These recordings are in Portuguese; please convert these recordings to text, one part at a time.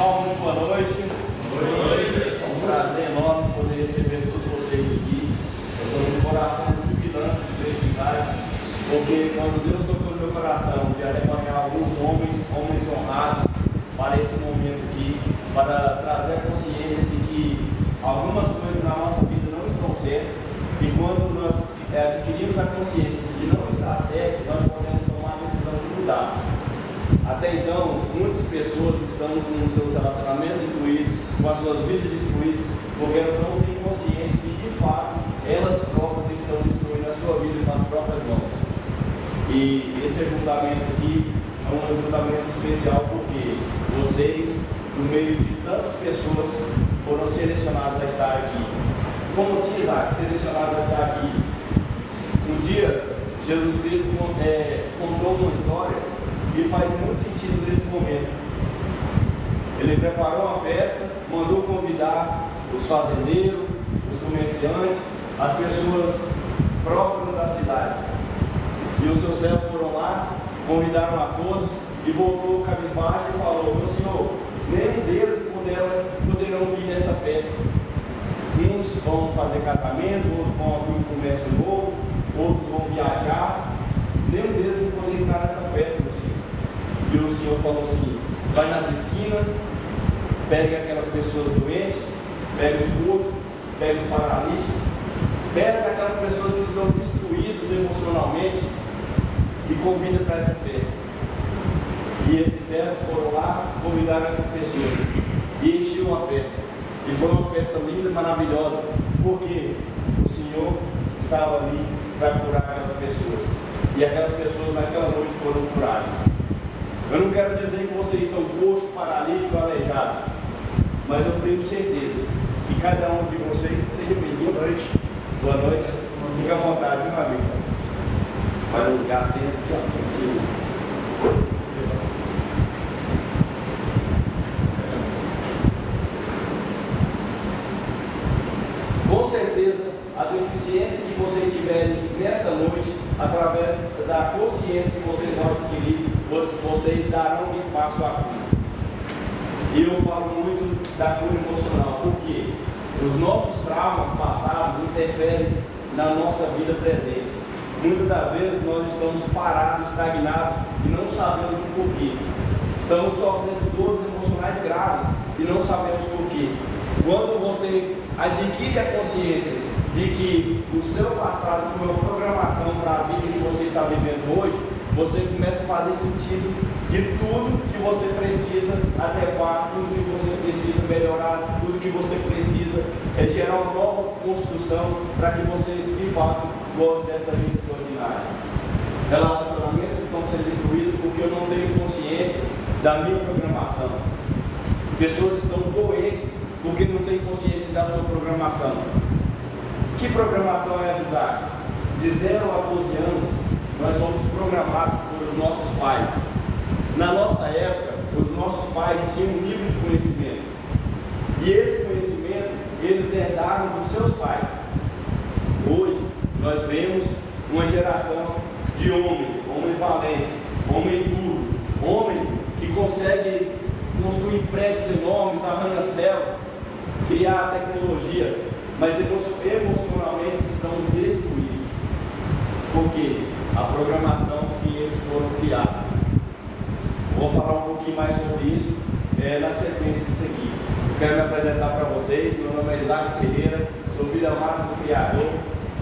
Pessoal, muito boa noite. É um prazer enorme poder receber todos vocês aqui. Eu estou no coração jubilante de felicidade, porque quando Deus tocou no meu coração de acompanhar alguns homens honrados para esse momento aqui, para trazer a consciência de que algumas coisas na nossa vida não estão certas, e quando nós adquirimos a consciência de que não está certo, nós podemos tomar a decisão de mudar. Até então, muitas pessoas estão com seus relacionamentos destruídos, com as suas vidas destruídas, porque elas não têm consciência de que, de fato, elas próprias estão destruindo a sua vida com as próprias mãos. E esse ajuntamento aqui é um ajuntamento especial porque vocês, no meio de tantas pessoas, foram selecionados a estar aqui. Como assim, Isaac, selecionados a estar aqui? Um dia, Jesus Cristo contou uma história e faz muito sentido nesse momento. Ele preparou uma festa, mandou convidar os fazendeiros, os comerciantes, as pessoas próximas da cidade. E os seus servos foram lá, convidaram a todos e voltou cabisbaixo e falou: meu senhor, nenhum deles poderão vir nessa festa. Uns vão fazer casamento, outros vão abrir um comércio novo, outros vão viajar. Nenhum deles não poderia estar nessa festa, meu senhor. E o Senhor falou assim: vai nas esquinas, pega aquelas pessoas doentes, pega os coxos, pega os paralíticos, pega aquelas pessoas que estão destruídas emocionalmente e convida para essa festa. E esses servos foram lá, convidaram essas pessoas e enchiam a festa. E foi uma festa linda e maravilhosa, porque o Senhor estava ali para curar aquelas pessoas. E aquelas pessoas naquela noite foram curadas. Eu não quero dizer que vocês são coxos, paralíticos, aleijados, mas eu tenho certeza que cada um de vocês seja bem-vindo. Boa noite. Boa noite. Fique à vontade, meu amigo. Vai no lugar assim, aqui, ó. Com certeza, a deficiência que vocês tiverem nessa noite, através da consciência que vocês vão adquirir, vocês darão espaço à cura. E eu falo muito da cura emocional, porque os nossos traumas passados interferem na nossa vida presente. Muitas das vezes nós estamos parados, estagnados e não sabemos o porquê. Estamos sofrendo dores emocionais graves e não sabemos porquê. Quando você adquire a consciência de que o seu passado foi uma programação para a vida que você está vivendo hoje, você começa a fazer sentido de tudo que você precisa adequar, tudo que você precisa melhorar, tudo que você precisa gerar uma nova construção para que você, de fato, goste dessa vida extraordinária. Relacionamentos estão sendo destruídos porque eu não tenho consciência da minha programação. Pessoas estão doentes porque não têm consciência da sua programação. Que programação é essa, Isaac? De 0 a 12 anos, nós somos programados pelos nossos pais. Na nossa época, os nossos pais tinham um nível de conhecimento. E esse conhecimento, eles herdaram dos seus pais. Hoje, nós vemos uma geração de homens valentes, homens duros, homens que conseguem construir prédios enormes, arranha-céu, criar tecnologia, mas emocionalmente estão destruídos. Porque a programação que eles foram criados. Vou falar um pouquinho mais sobre isso na sequência disso aqui. Quero me apresentar para vocês. Meu nome é Isaac Pereira, sou filho amado do Criador,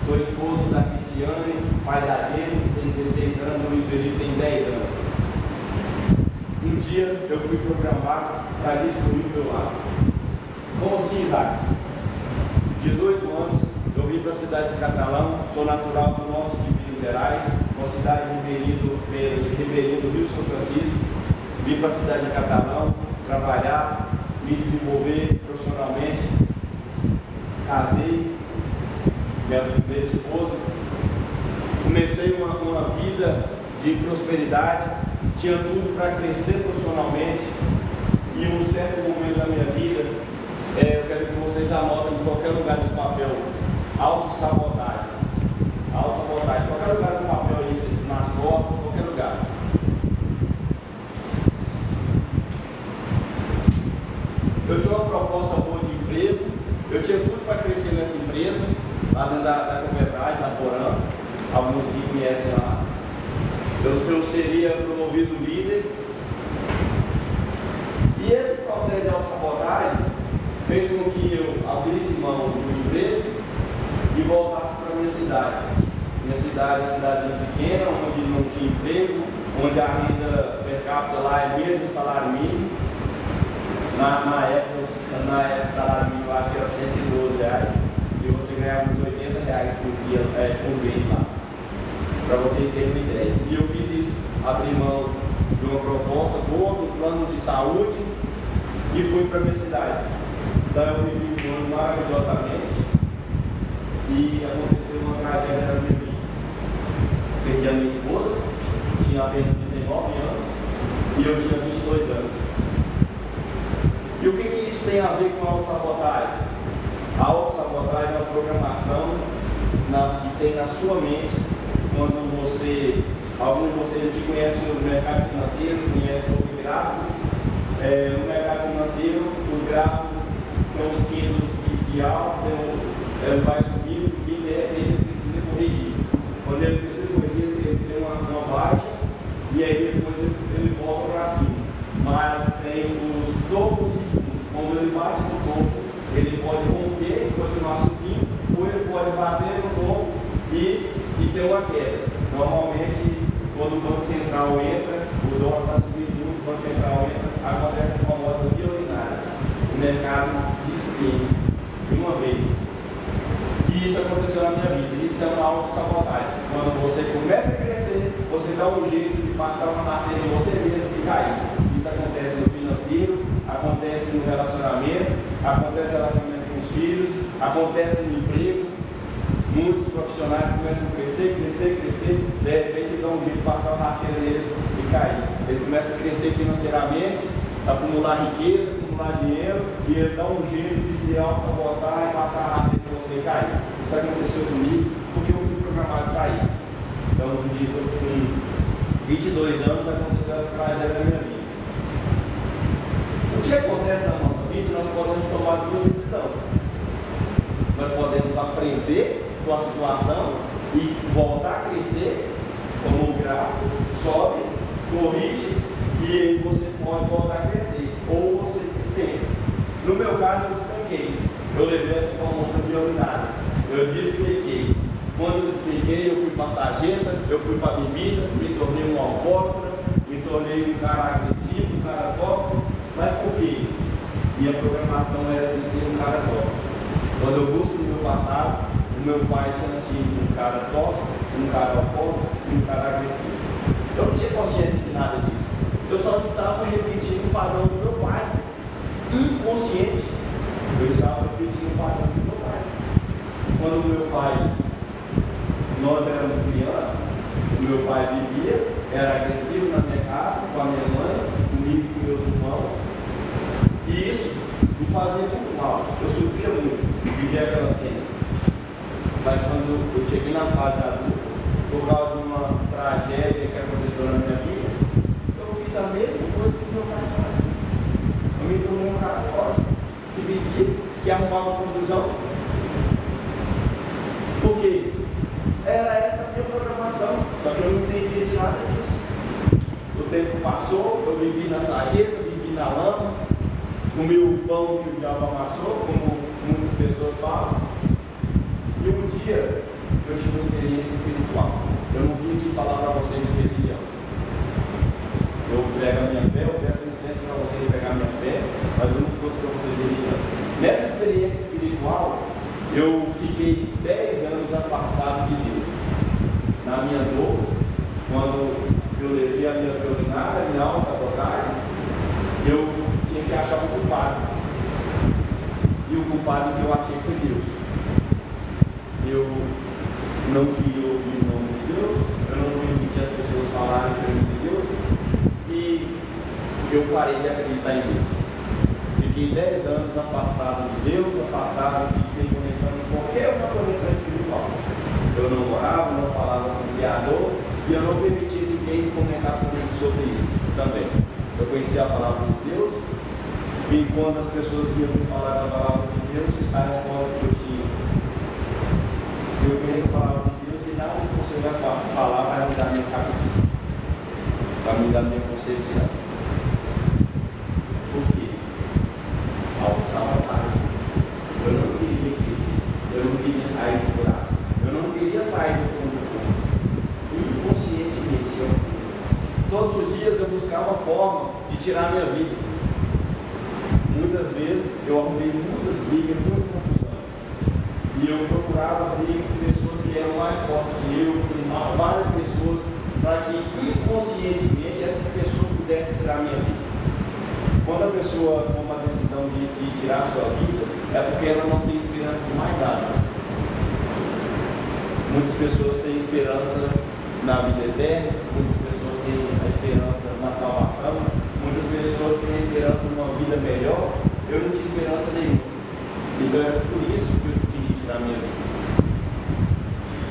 sou esposo da Cristiane, pai da Jennifer, tem 16 anos, o Luiz Felipe tem 10 anos. Um dia eu fui programado para destruir o meu lar. Como assim, Isaac? 18 anos, eu vim para a cidade de Catalão, sou natural do norte de Minas Gerais, uma cidade ribeirinha do Rio São Francisco. Vim para a cidade de Catalão, trabalhar, me desenvolver profissionalmente, casei, minha primeira esposa, comecei uma vida de prosperidade, tinha tudo para crescer profissionalmente, e em um certo momento da minha vida, eu quero que vocês anotem em qualquer lugar desse papel: autossabotagem. Autossabotagem. Qualquer lugar do papel aí, nas costas, qualquer lugar. Eu tinha tudo para crescer nessa empresa, lá dentro da Covetagem, da Porã, alguns me conhecem lá. Eu seria promovido líder. E esse processo de autossabotagem fez com que eu abrisse mão do emprego e voltasse para a minha cidade. Minha cidade é uma cidadezinha pequena, onde não tinha emprego, onde a renda per capita lá é mesmo o salário mínimo. Na época o salário mínimo eu acho que era R$112 e você ganhava uns R$80 por dia, por mês lá, para vocês terem uma ideia. E eu fiz isso, abri mão de uma proposta boa, do plano de saúde e fui para a minha cidade. Então eu vivi um ano maravilhosamente e aconteceu uma tragédia na minha vida. Perdi a minha esposa, tinha apenas 19 anos e eu tinha 22 anos. E o que isso tem a ver com a autossabotagem? A autossabotagem é uma programação que tem na sua mente quando alguns de vocês aqui conhecem o mercado financeiro, conhecem sobre gráfico. No mercado financeiro, os gráficos têm os quilos de alta, ele vai subindo, e de repente ele precisa corrigir. Quando ele precisa corrigir, ele tem uma baixa e aí depois ele volta para cima. Mas tem os topos e fundos. Quando ele bate no topo, ele pode romper e continuar subindo, ou ele pode bater no topo e ter uma queda. Normalmente, quando o Banco Central entra, o dólar está subindo muito, o Banco Central entra, acontece a famosa violinária. O mercado despenca de uma vez. E isso aconteceu na minha vida. Isso é uma autossabotagem. Quando você começa a crescer, você dá um jeito de passar uma rasteira em você mesmo e cair. Isso acontece no financeiro, acontece no relacionamento, acontece no relacionamento com os filhos, acontece no emprego. Muitos profissionais começam a crescer, de repente dão um jeito de passar uma rasteira nele e cair. Ele começa a crescer financeiramente, acumular riqueza, acumular dinheiro, e ele dá um jeito de se auto-sabotar e passar a rasteira para você cair. Isso aconteceu comigo porque eu fui programado para isso. Então, com 22 anos aconteceu essa tragédia na minha vida. O que acontece na nossa vida, nós podemos tomar duas decisões. Nós podemos aprender com a situação e voltar a crescer, como o gráfico sobe, corrige, e aí você pode voltar a crescer, ou você despenca. No meu caso, eu despenquei. Eu levei essa famosa violidade. Eu despenquei. Quando eu despenquei, eu fui para a sarjeta, eu fui para a bebida, me tornei um alcoólatra, me tornei um cara agressivo, um cara tóxico. Mas por quê? Minha programação era de ser um cara tóxico. Quando eu busco no meu passado, o meu pai tinha sido um cara tóxico, um cara alcoólatra e um cara agressivo. Eu não tinha consciência de nada disso. Eu só estava repetindo o padrão do meu pai. Inconsciente. Eu estava repetindo o padrão do meu pai. Quando o meu pai, nós éramos crianças, o meu pai vivia, era agressivo na minha casa, com a minha mãe, comigo e com meus irmãos. E isso me fazia muito mal. Eu sofria muito, vivia aquelas cenas. Mas quando eu cheguei na fase adulta, por causa de uma tragédia que aconteceu na minha vida, eu fiz a mesma coisa que meu pai fazia. Eu me tornei um cara tóxico, que bebia, que arrumava confusão. Por quê? Era essa a minha programação, só que eu não entendia de nada disso. O tempo passou, eu vivi na sarjeta, vivi na lama, comi o pão que o diabo amassou, como muitas pessoas falam. E um dia eu tive uma experiência espiritual. Eu não vim aqui falar para vocês de religião. Eu prego a minha fé, eu peço licença para vocês pegar a minha fé, mas eu não trouxe para vocês de religião. Nessa experiência espiritual, eu fiquei 10 anos afastado de Deus. Na minha dor, quando eu levei a minha violinária, a minha autossabotagem, eu tinha que achar um culpado. E o culpado que eu achei foi Deus. Eu não queria ouvir o nome de Deus, eu não permitia as pessoas falarem para mim de Deus, e eu parei de acreditar em Deus. Fiquei 10 anos afastado de Deus, afastado de ter conexão com qualquer uma conexão espiritual. Eu não orava, não falava com o Criador, e eu não permitia ninguém comentar comigo sobre isso também. Eu conhecia a palavra de Deus, E quando as pessoas iam me falar da palavra de Deus, a resposta que eu tinha: eu conheço a palavra de Deus e nada que você vai falar vai mudar minha cabeça, vai mudar minha concepção. Por quê? Autossabotagem. Eu não queria crescer, eu não queria sair do buraco, eu não queria sair do fundo do poço. Inconscientemente, todos os dias eu buscava forma de tirar minha vida. Muitas vezes eu arrumei muitas brigas, muita confusão. E eu procurava briga com pessoas que eram mais fortes que eu, com várias pessoas, para que inconscientemente essas pessoas pudessem tirar minha vida. Quando a pessoa toma a decisão de tirar a sua vida, é porque ela não tem esperança de mais nada. Muitas pessoas têm esperança na vida eterna, muitas pessoas têm a esperança na salvação, muitas pessoas têm a esperança numa vida melhor. Eu não tinha esperança nenhuma. Então é por isso que eu queria tirar minha vida.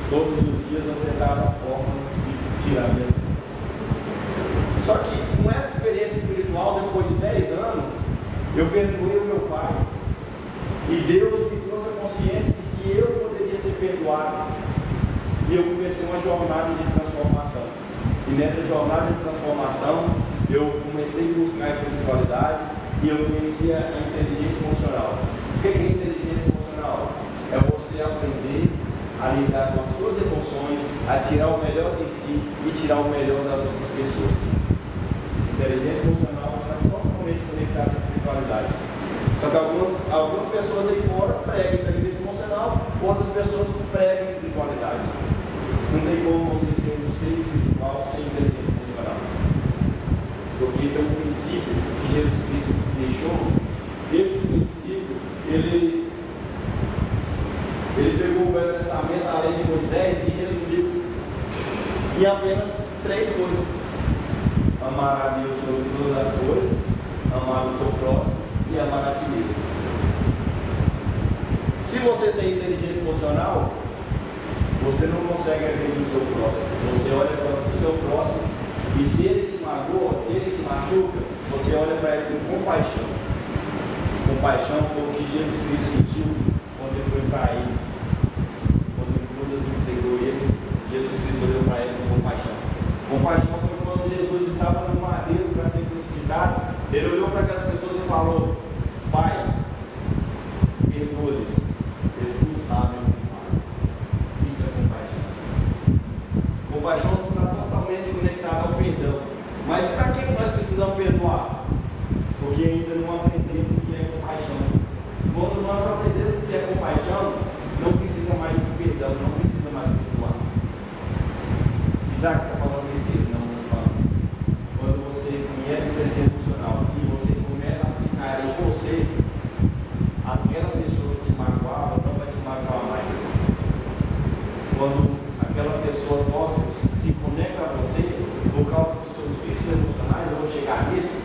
Todos os dias eu tentava a forma de tirar minha vida. Só que com essa experiência espiritual, depois de 10 anos, eu perdoei o meu pai. E Deus me trouxe a consciência de que eu poderia ser perdoado. E eu comecei uma jornada de transformação. E nessa jornada de transformação, eu comecei a buscar a espiritualidade e eu conheci a inteligência emocional. O que é inteligência emocional? É você aprender a lidar com as suas emoções, a tirar o melhor de si e tirar o melhor das outras pessoas. Inteligência emocional está totalmente conectada à espiritualidade. Só que algumas pessoas aí fora pregam inteligência emocional, outras pessoas pregam espiritualidade. Não tem como você ser um ser espiritual sem inteligência emocional. Porque tem um princípio que Jesus Cristo deixou. Esse princípio, ele pegou o Velho Testamento, a lei de Moisés, e resumiu em apenas 3 coisas: amar a Deus sobre todas as coisas, amar o teu próximo e amar a ti mesmo. Se você tem inteligência emocional, você não consegue agredir o seu próximo. Você olha para o seu próximo e se ele te magoa, se ele te machuca, você olha para ele com compaixão. Compaixão foi o que Jesus Cristo sentiu quando ele foi para ele. Quando Judas entregou ele, Jesus Cristo olhou para ele com compaixão. Compaixão foi quando Jesus estava no madeiro para ser crucificado. Ele olhou para aquelas pessoas e falou: Pai, perdoa-lhes, eles não sabem o que fazem. Isso é compaixão. Compaixão está totalmente conectada ao perdão. Mas para que nós precisamos perdoar? Porque ainda não aprendemos o que é compaixão. Quando nós aprendemos o que é compaixão, não precisa mais de perdão, não precisa mais perdoar. Isaac está falando desse, não estou falando. Quando você conhece a inteligência emocional e você começa a aplicar em você, aquela pessoa que te magoava não vai te magoar mais. Quando aquela pessoa tóxica se conecta a você por causa dos seus vícios emocionais, eu vou chegar nisso.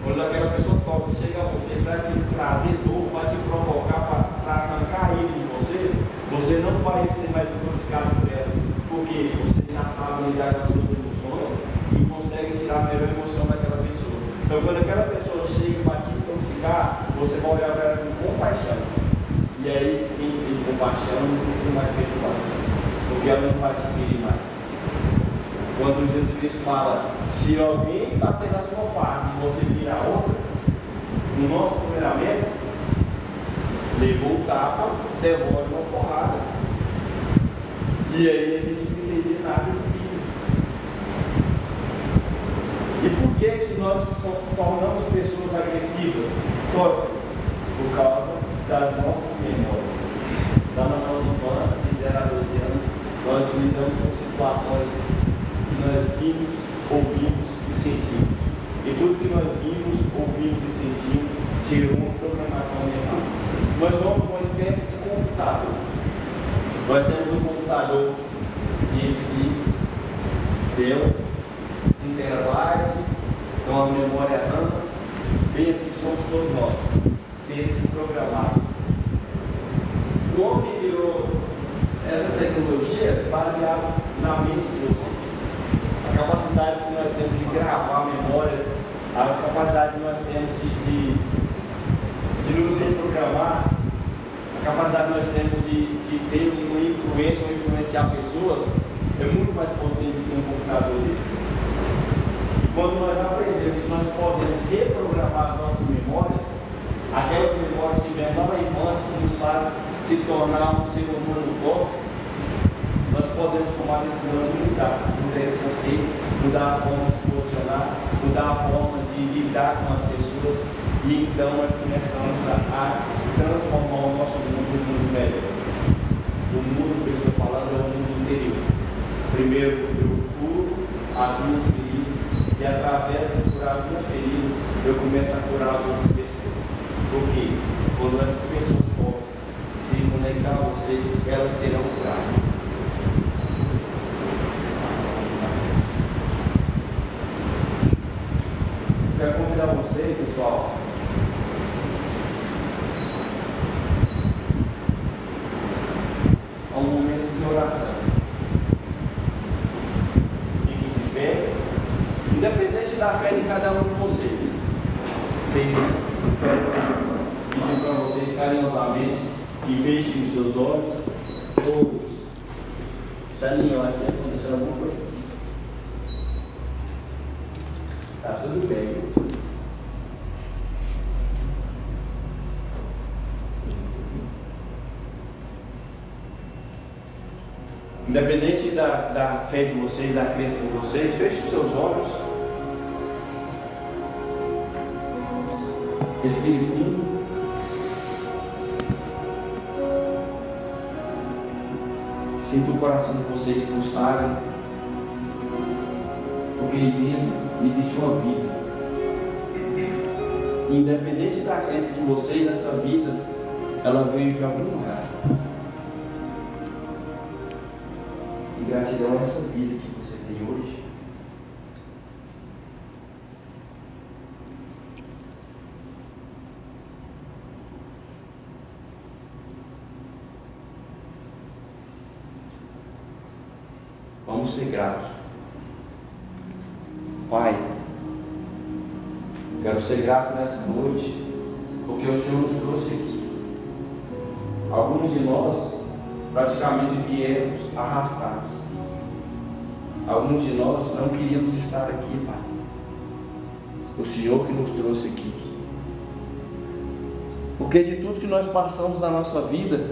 Quando aquela pessoa tóxica chega a você para te trazer dor, para te provocar, para arrancar ele de você, você não vai ser mais intoxicado por ela, porque você já sabe lidar com as suas emoções e consegue tirar a melhor emoção daquela pessoa. Então, quando aquela pessoa chega para te intoxicar, você vai olhar para ela com compaixão. E aí, quem tem compaixão não precisa mais perdoar, porque ela não vai te ferir mais. Quando Jesus Cristo fala: se alguém bater na sua face e você virar outra, no nosso treinamento, levou o tapa, devolve uma porrada. E aí a gente não entende nada de Bíblia. E por que nós tornamos pessoas agressivas, tóxicas? Por causa das nossas memórias. Lá na nossa infância, de 0 a 12 anos, nós lidamos com situações que nós vimos, ouvimos e sentimos. E tudo que nós vimos, ouvimos e sentimos gerou uma programação mental. Nós somos uma espécie de computador. Nós temos um computador, esse aqui, Dell, 1 terabyte, então uma memória RAM, bem assim somos todos nós, seres programados. O homem tirou essa tecnologia baseada na mente de vocês. A capacidade que nós temos de gravar memórias, a capacidade que nós temos de nos reprogramar, a capacidade que nós temos de ter uma influência ou influenciar pessoas é muito mais potente do que um computador desse. E quando nós aprendemos que nós podemos reprogramar as nossas memórias, aquelas memórias que tivemos lá na infância que nos faz se tornar um ser humano tóxico, nós podemos tomar a decisão de mudar esse conceito, mudar a forma de se posicionar, mudar a forma de lidar com as pessoas, e então nós começamos a transformar o nosso mundo em um mundo melhor. O mundo que eu estou falando é o mundo interior. Primeiro eu curo as minhas feridas, e através de curar as minhas feridas, eu começo a curar as outras pessoas. Porque quando essas pessoas possam se conectar a você, elas serão curadas. Quero convidar vocês, pessoal, a um momento de oração. Fiquem de pé, independente da fé de cada um de vocês. Pedir para vocês carinhosamente que fechem os seus olhos, todos. Salinho, aqui aconteceu alguma coisa? Está tudo bem. Independente da fé de vocês, da crença de vocês, feche os seus olhos. Respire fundo. Sinta o coração de vocês pulsarem. Porque aí dentro existe uma vida. Independente da crença de vocês, essa vida, ela veio de algum lugar. E gratidão a essa vida que você tem hoje. Vamos ser gratos. Pai, quero ser grato nessa noite, porque o Senhor nos trouxe aqui. Alguns de nós praticamente viemos arrastados. Alguns de nós não queríamos estar aqui, Pai. O Senhor que nos trouxe aqui. Porque de tudo que nós passamos na nossa vida,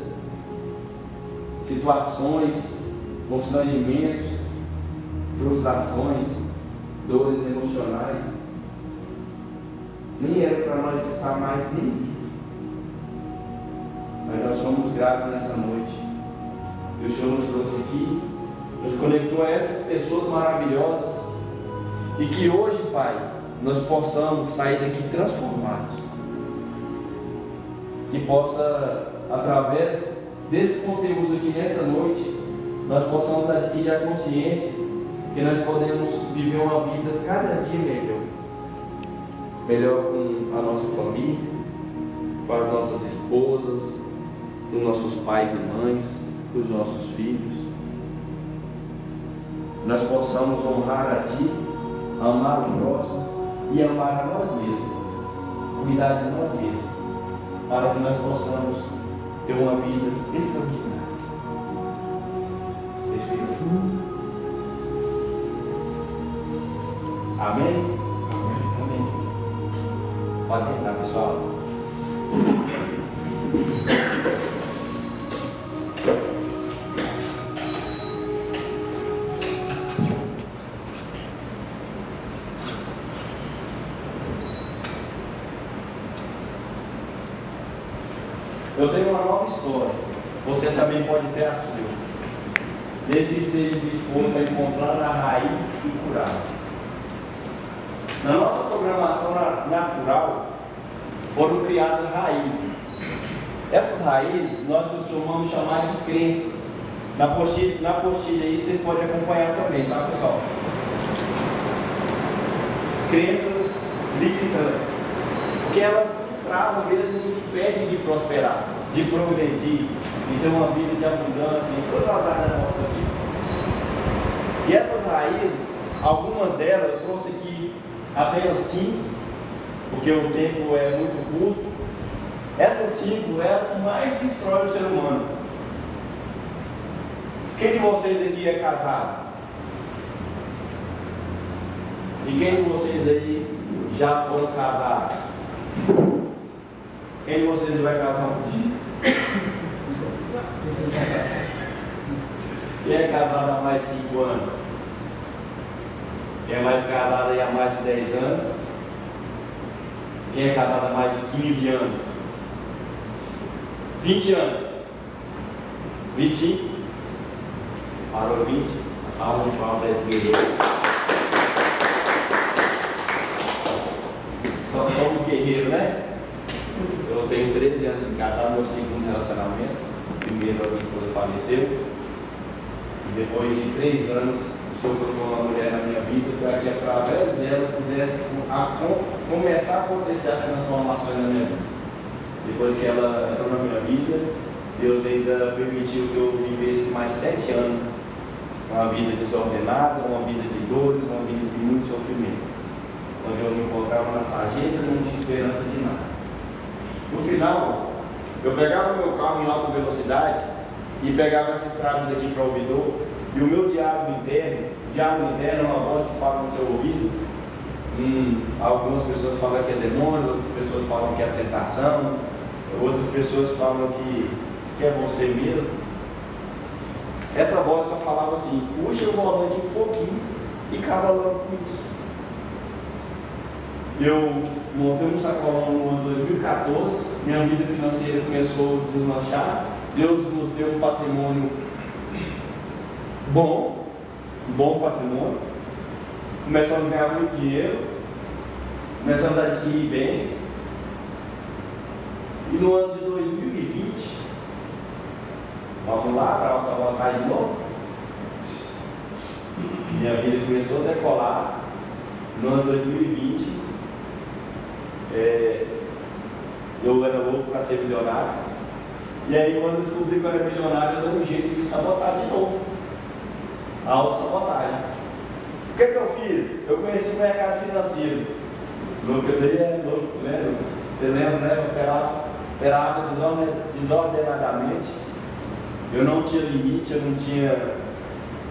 situações, constrangimentos, frustrações, dores emocionais, nem era para nós estar mais nem vivos. Mas nós somos gratos nessa noite. E o Senhor nos trouxe aqui, nos conectou a essas pessoas maravilhosas, e que hoje, Pai, nós possamos sair daqui transformados. Que possa, através desse conteúdo aqui nessa noite, nós possamos adquirir a consciência que nós podemos viver uma vida cada dia melhor. Melhor com a nossa família, com as nossas esposas, com nossos pais e mães, com os nossos filhos. Nós possamos honrar a Ti, amar o próximo e amar a nós mesmos, cuidar de nós mesmos, para que nós possamos ter uma vida extraordinária. Respira fundo. Amém? Amém. Amém. Pode entrar, pessoal. Eu tenho uma nova história. Você também pode ter a sua. Nesse esteja disposto a encontrar a raiz e curar. Na nossa programação natural foram criadas raízes. Essas raízes nós costumamos chamar de crenças. Na postilha aí vocês podem acompanhar também, tá, pessoal? Crenças limitantes. Porque elas nos travam mesmo, nos impedem de prosperar, de progredir, de ter uma vida de abundância em todas as áreas da nossa vida. E essas raízes, algumas delas eu trouxe aqui apenas 5, porque o tempo é muito curto, Essas 5 é as que mais destrói o ser humano. Quem de vocês aqui é casado? E quem de vocês aí já foram casados? Quem de vocês vai casar um dia? Quem é casado há mais de 5 anos? Quem é mais casado aí há mais de 10 anos? Quem é casado há mais de 15 anos? 20 anos? 25? Parou 20? A salva de palmas para esse guerreiro. Só somos guerreiros, né? Eu tenho 13 anos de casado, meu segundo relacionamento. O primeiro a minha esposa faleceu. E depois de 3 anos, o Senhor colocou uma mulher na minha vida para que através dela pudesse começar a acontecer as transformações na minha vida. Depois que ela entrou na minha vida, Deus ainda permitiu que eu vivesse mais 7 anos. Uma vida desordenada, uma vida de dores, uma vida de muito sofrimento. Onde eu me encontrava na sarjeta e não tinha esperança de nada. No final, eu pegava o meu carro em alta velocidade e pegava essa estrada daqui para o ouvidor, e o meu diálogo interno é uma voz que fala no seu ouvido. Algumas pessoas falam que é demônio, outras pessoas falam que é tentação, outras pessoas falam que é você mesmo. Essa voz só falava assim: puxa o volante um pouquinho e acaba logo com isso. Eu montei um sacolão no ano 2014, minha vida financeira começou a deslanchar. Deus nos deu um patrimônio bom patrimônio. Começamos a ganhar muito dinheiro, começamos a adquirir bens. E no ano de 2020, vamos lá para a nossa vontade de novo. Minha vida começou a decolar. No ano 2020, eu era louco para ser milionário. E aí, quando eu descobri que eu era milionário, eu dei um jeito de sabotar de novo. A autossabotagem. O que eu fiz? Eu conheci o mercado financeiro. Lucas aí é louco, né, Lucas? Você lembra, né? Operava desordenadamente. Eu não tinha limite, eu não tinha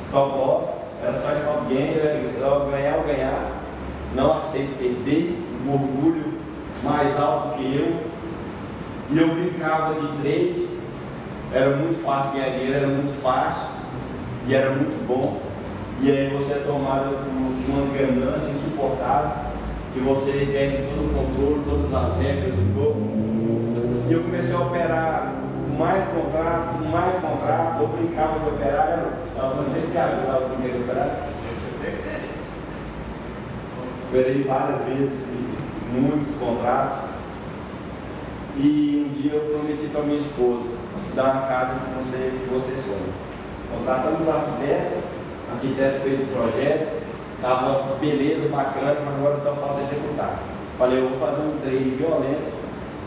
stop loss, era só stop gain, eu ganhar. Não aceito perder, um orgulho mais alto que eu. E eu brincava de trade, era muito fácil ganhar dinheiro, era muito fácil e era muito bom. E aí você é tomado por uma ganância insuportável e você perde todo o controle, todas as regras do jogo. E eu comecei a operar mais contrato, eu brincava de operar, algumas vezes que ajudava com de operar. Operei várias vezes, muitos contratos. E um dia eu prometi para minha esposa: vou te dar uma casa que você sonha. Contratamos um arquiteto fez o projeto, estava beleza, bacana, mas agora só falta executar. Falei: eu vou fazer um trade violento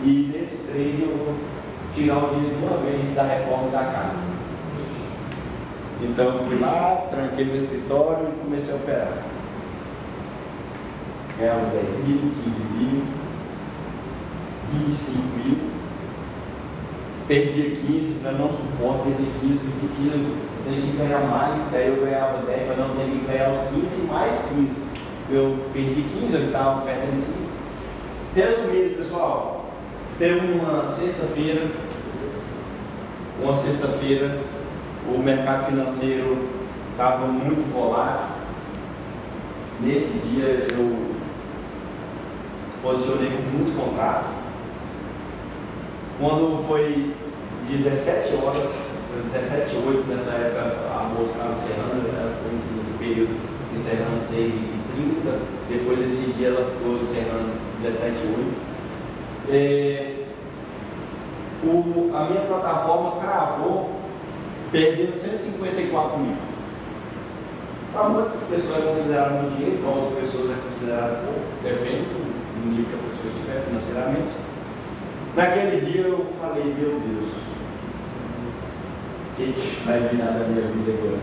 e nesse trade eu vou tirar o dinheiro de uma vez da reforma da casa. Então eu fui lá, tranquei meu escritório e comecei a operar. Ganhava 10 mil, 15 mil, 25 mil, perdia 15, mas não suporto perder 15, porque 15 eu tenho que ganhar mais, aí eu ganhava 10, mas não tenho que ganhar os 15 mais 15. Eu perdi 15, eu estava perdendo 15. Resumindo, pessoal, teve uma sexta-feira, o mercado financeiro estava muito volátil. Nesse dia eu posicionei com muitos contratos. Quando foi 17 horas, 17h08, nessa época a bolsa estava encerrando, ela foi no período encerrando 6h30, depois desse dia ela ficou encerrando 17h08. A minha plataforma travou, perdendo 154 mil. Para muitas pessoas é considerado muito dinheiro, para outras pessoas é considerado pouco, depende do nível que a pessoa estiver financeiramente. Naquele dia eu falei: meu Deus, o que vai virar da minha vida agora?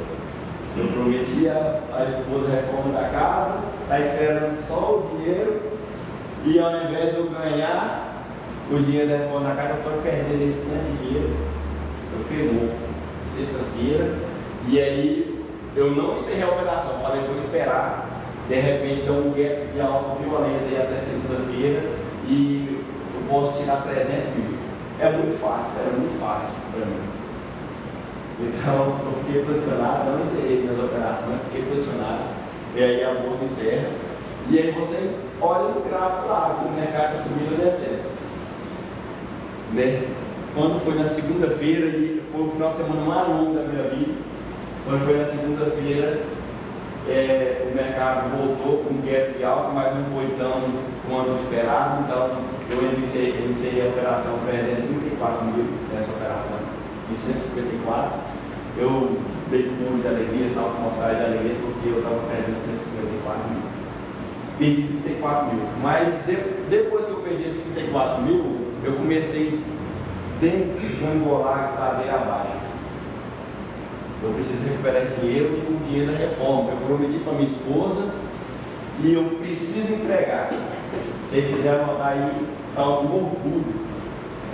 Eu prometi a esposa a reforma da casa, está esperando só o dinheiro, e ao invés de eu ganhar, o dinheiro da reforma da casa, eu estou perdendo esse tanto de dinheiro. Eu fiquei louco, sexta-feira, e aí eu não encerrei a operação, falei, vou esperar, de repente deu um gap de alta violenta aí até segunda-feira, e eu posso tirar 300 mil. É muito fácil, era muito fácil para mim. Então eu fiquei posicionado, não encerrei minhas operações, fiquei posicionado, e aí a bolsa encerra, e aí você olha no gráfico lá, se o mercado está subindo ou descendo. Né? Quando foi na segunda-feira, e foi o final de semana mais longo da minha vida, quando foi na segunda-feira, o mercado voltou com um gap de alta, mas não foi tão quanto esperado, então eu iniciei a operação perdendo 34 mil nessa operação de 154. Eu dei pulo de alegria, salto mortal de alegria, porque eu estava perdendo 154 mil. Perdi 34 mil, mas depois que eu perdi esses 34 mil, eu comecei dentro de um embolar que ladeira abaixo. Eu preciso recuperar dinheiro e o dinheiro da reforma. Eu prometi para minha esposa e eu preciso entregar. Se vocês quiserem anotar aí, está o orgulho.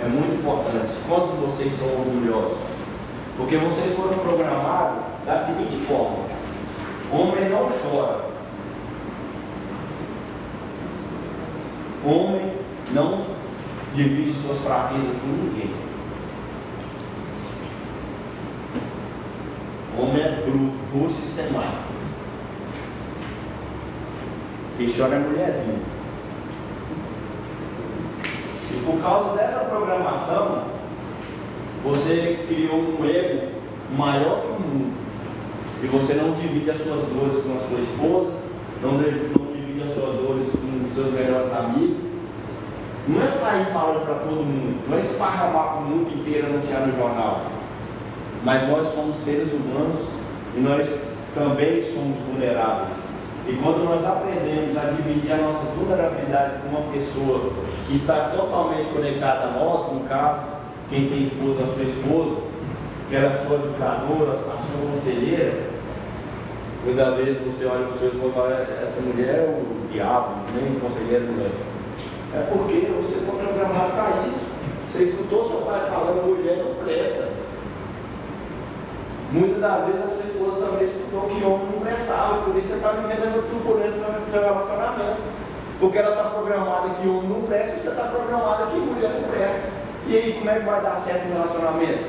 É muito importante. Quantos de vocês são orgulhosos? Porque vocês foram programados da seguinte forma: homem não chora. Homem não divide suas fraquezas com ninguém. Homem é bruto, sistemático. Quem chora é mulherzinha. E por causa dessa programação, você criou um ego maior que o mundo. E você não divide as suas dores com a sua esposa, não divide as suas dores com os seus melhores amigos. Não é sair falando para todo mundo, não é esparramar para o mundo inteiro, anunciar no jornal. Mas nós somos seres humanos e nós também somos vulneráveis. E quando nós aprendemos a dividir a nossa vulnerabilidade com uma pessoa que está totalmente conectada a nós, no caso, quem tem esposa, a sua esposa, que ela é a sua ajudadora, a sua conselheira, muitas vezes você olha para o seu esposo e fala, essa mulher é o diabo, nem conselheiro não é. É porque você foi programado para isso. Você escutou seu pai falando, mulher não presta. Muitas das vezes a sua esposa também escutou que homem não prestava, por isso você está vivendo essa turbulência no seu relacionamento. Porque ela está programada que homem não presta e você está programada que mulher não presta. E aí, como é que vai dar certo no relacionamento?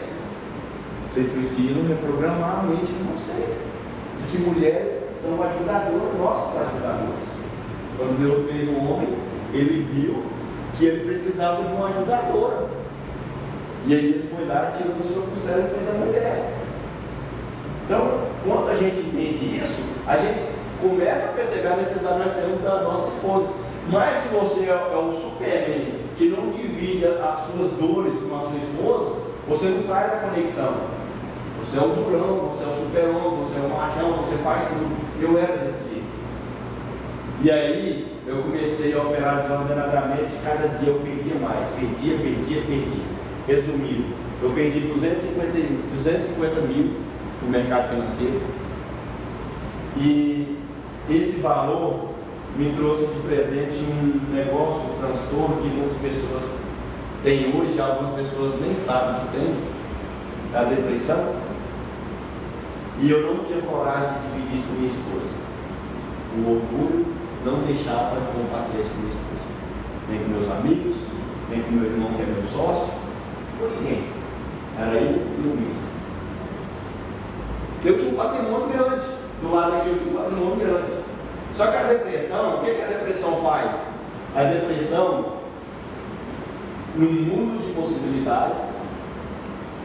Vocês precisam reprogramar a mente de vocês. De que mulheres são ajudadoras, nossas ajudadoras. Quando Deus fez o homem, ele viu que ele precisava de uma ajudadora. E aí ele foi lá, tirou da sua costela e fez a mulher. Então, quando a gente entende isso, a gente começa a perceber a necessidade que nós temos da nossa esposa. Mas se você é um Superman que não divide as suas dores com a sua esposa, você não traz a conexão. Você é o durão, você é o super-homem, você é o machão, você faz tudo. Eu era desse jeito. E aí, eu comecei a operar desordenadamente, cada dia eu perdia mais, perdia. Resumindo, eu perdi 250 mil no mercado financeiro, e esse valor me trouxe de presente um negócio, um transtorno que muitas pessoas têm hoje, algumas pessoas nem sabem que tem, a depressão, e eu não tinha coragem de dividir isso com minha esposa. O orgulho não deixava compartilhar isso com minha esposa, nem com meus amigos, nem com meu irmão que é meu sócio, com ninguém. Era eu e eu mesmo. Eu tinha um patrimônio grande, do lado aqui eu tinha um patrimônio grande. Só que a depressão, o que a depressão faz? A depressão, num mundo de possibilidades,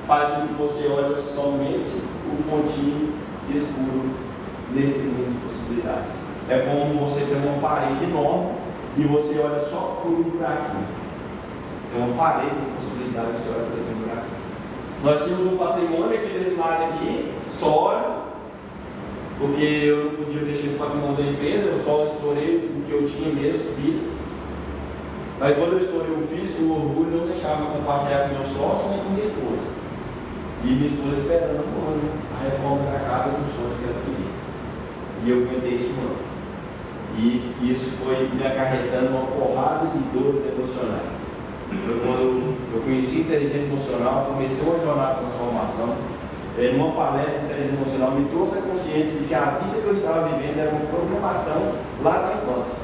faz com que você olhe somente o pontinho escuro nesse mundo de possibilidades. É como você tem uma parede enorme e você olha só por um buraquinho. É uma parede de possibilidades, você olha por um buraquinho. Nós tínhamos um patrimônio aqui desse lado aqui, sólido, porque eu não podia mexer no patrimônio da empresa, eu só estourei o que eu tinha mesmo, físico. Mas quando eu estourei o físico, o orgulho não deixava eu compartilhar com meu sócio nem com minha esposa. E minha esposa esperando um ano a reforma da casa do sonho que ela queria. E eu aguentei isso um ano. E isso foi me acarretando uma porrada de dores emocionais. quando eu conheci inteligência emocional, comecei uma jornada de transformação. Numa palestra de inteligência emocional, me trouxe a consciência de que a vida que eu estava vivendo era uma programação lá na infância.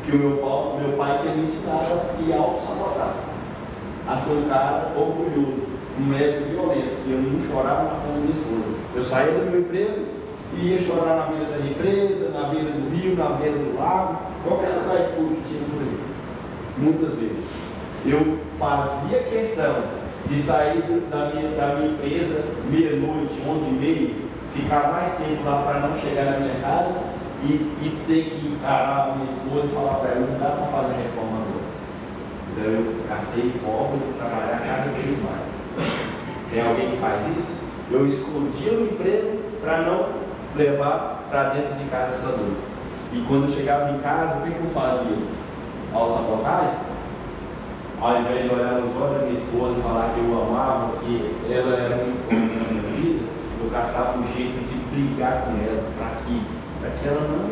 Que o meu pai tinha me ensinado a se auto-sabotar, a ser um cara orgulhoso, um ego violento, que eu não chorava na frente da minha esposa. Eu saía do meu emprego e ia chorar na beira da empresa, na beira do rio, na beira do lago, qualquer lugar escuro que tinha por aí. Muitas vezes. Eu fazia questão de sair da minha empresa meia-noite, 11h30, ficar mais tempo lá para não chegar na minha casa e ter que encarar a minha esposa e falar para ela: não dá para fazer reforma agora. Então eu gastei folga de trabalhar cada vez mais. Tem alguém que faz isso? Eu escondia o emprego para não levar para dentro de casa essa dor. E quando eu chegava em casa, o que eu fazia? Auto-sabotagem? Ao invés de olhar nos olhos da minha esposa e falar que eu amava, que ela era muito importante na minha vida, eu gastava um jeito de brigar com ela, para que ela não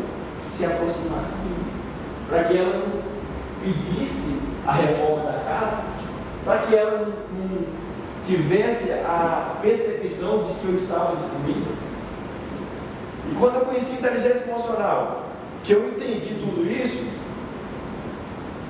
se aproximasse de mim, para que ela não pedisse a reforma da casa, para que ela não tivesse a percepção de que eu estava destruído. E quando eu conheci inteligência emocional, que eu entendi tudo isso,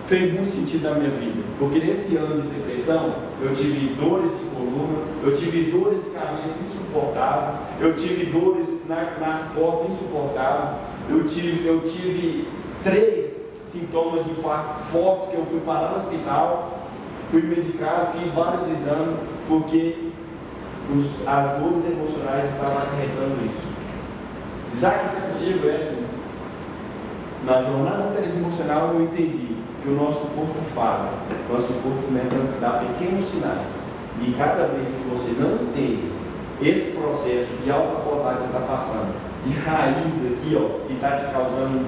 fez muito sentido na minha vida, porque nesse ano de depressão eu tive dores de coluna, eu tive dores de cabeça insuportáveis, eu tive dores nas costas insuportáveis, eu tive 3 sintomas de infarto fortes que eu fui parar no hospital, fui medicado, fiz vários exames, porque as dores emocionais estavam acarretando isso. Isaac, isso é possível? É assim. Na jornada da inteligência emocional eu entendi que o nosso corpo fala, nosso corpo começa a dar pequenos sinais. E cada vez que você não entende esse processo de auto-sabotagem que você está passando, de raiz aqui, ó, que está te causando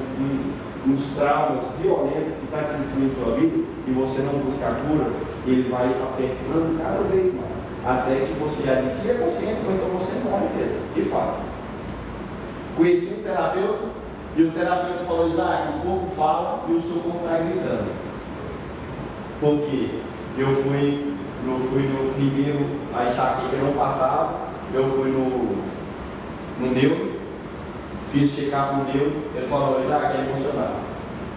uns traumas violentos, que está te destruindo sua vida, e você não busca a cura, ele vai apertando cada vez mais, até que você adquira consciência, mas então você morre mesmo, de fato. Conheci um terapeuta, e o terapeuta falou: Isaac, o corpo fala e o seu corpo está gritando. Por quê? Eu fui no primeiro, a enxaqueca não passava, eu fui no neuro, fiz check-up no neuro, ele falou: Isaac, é emocional.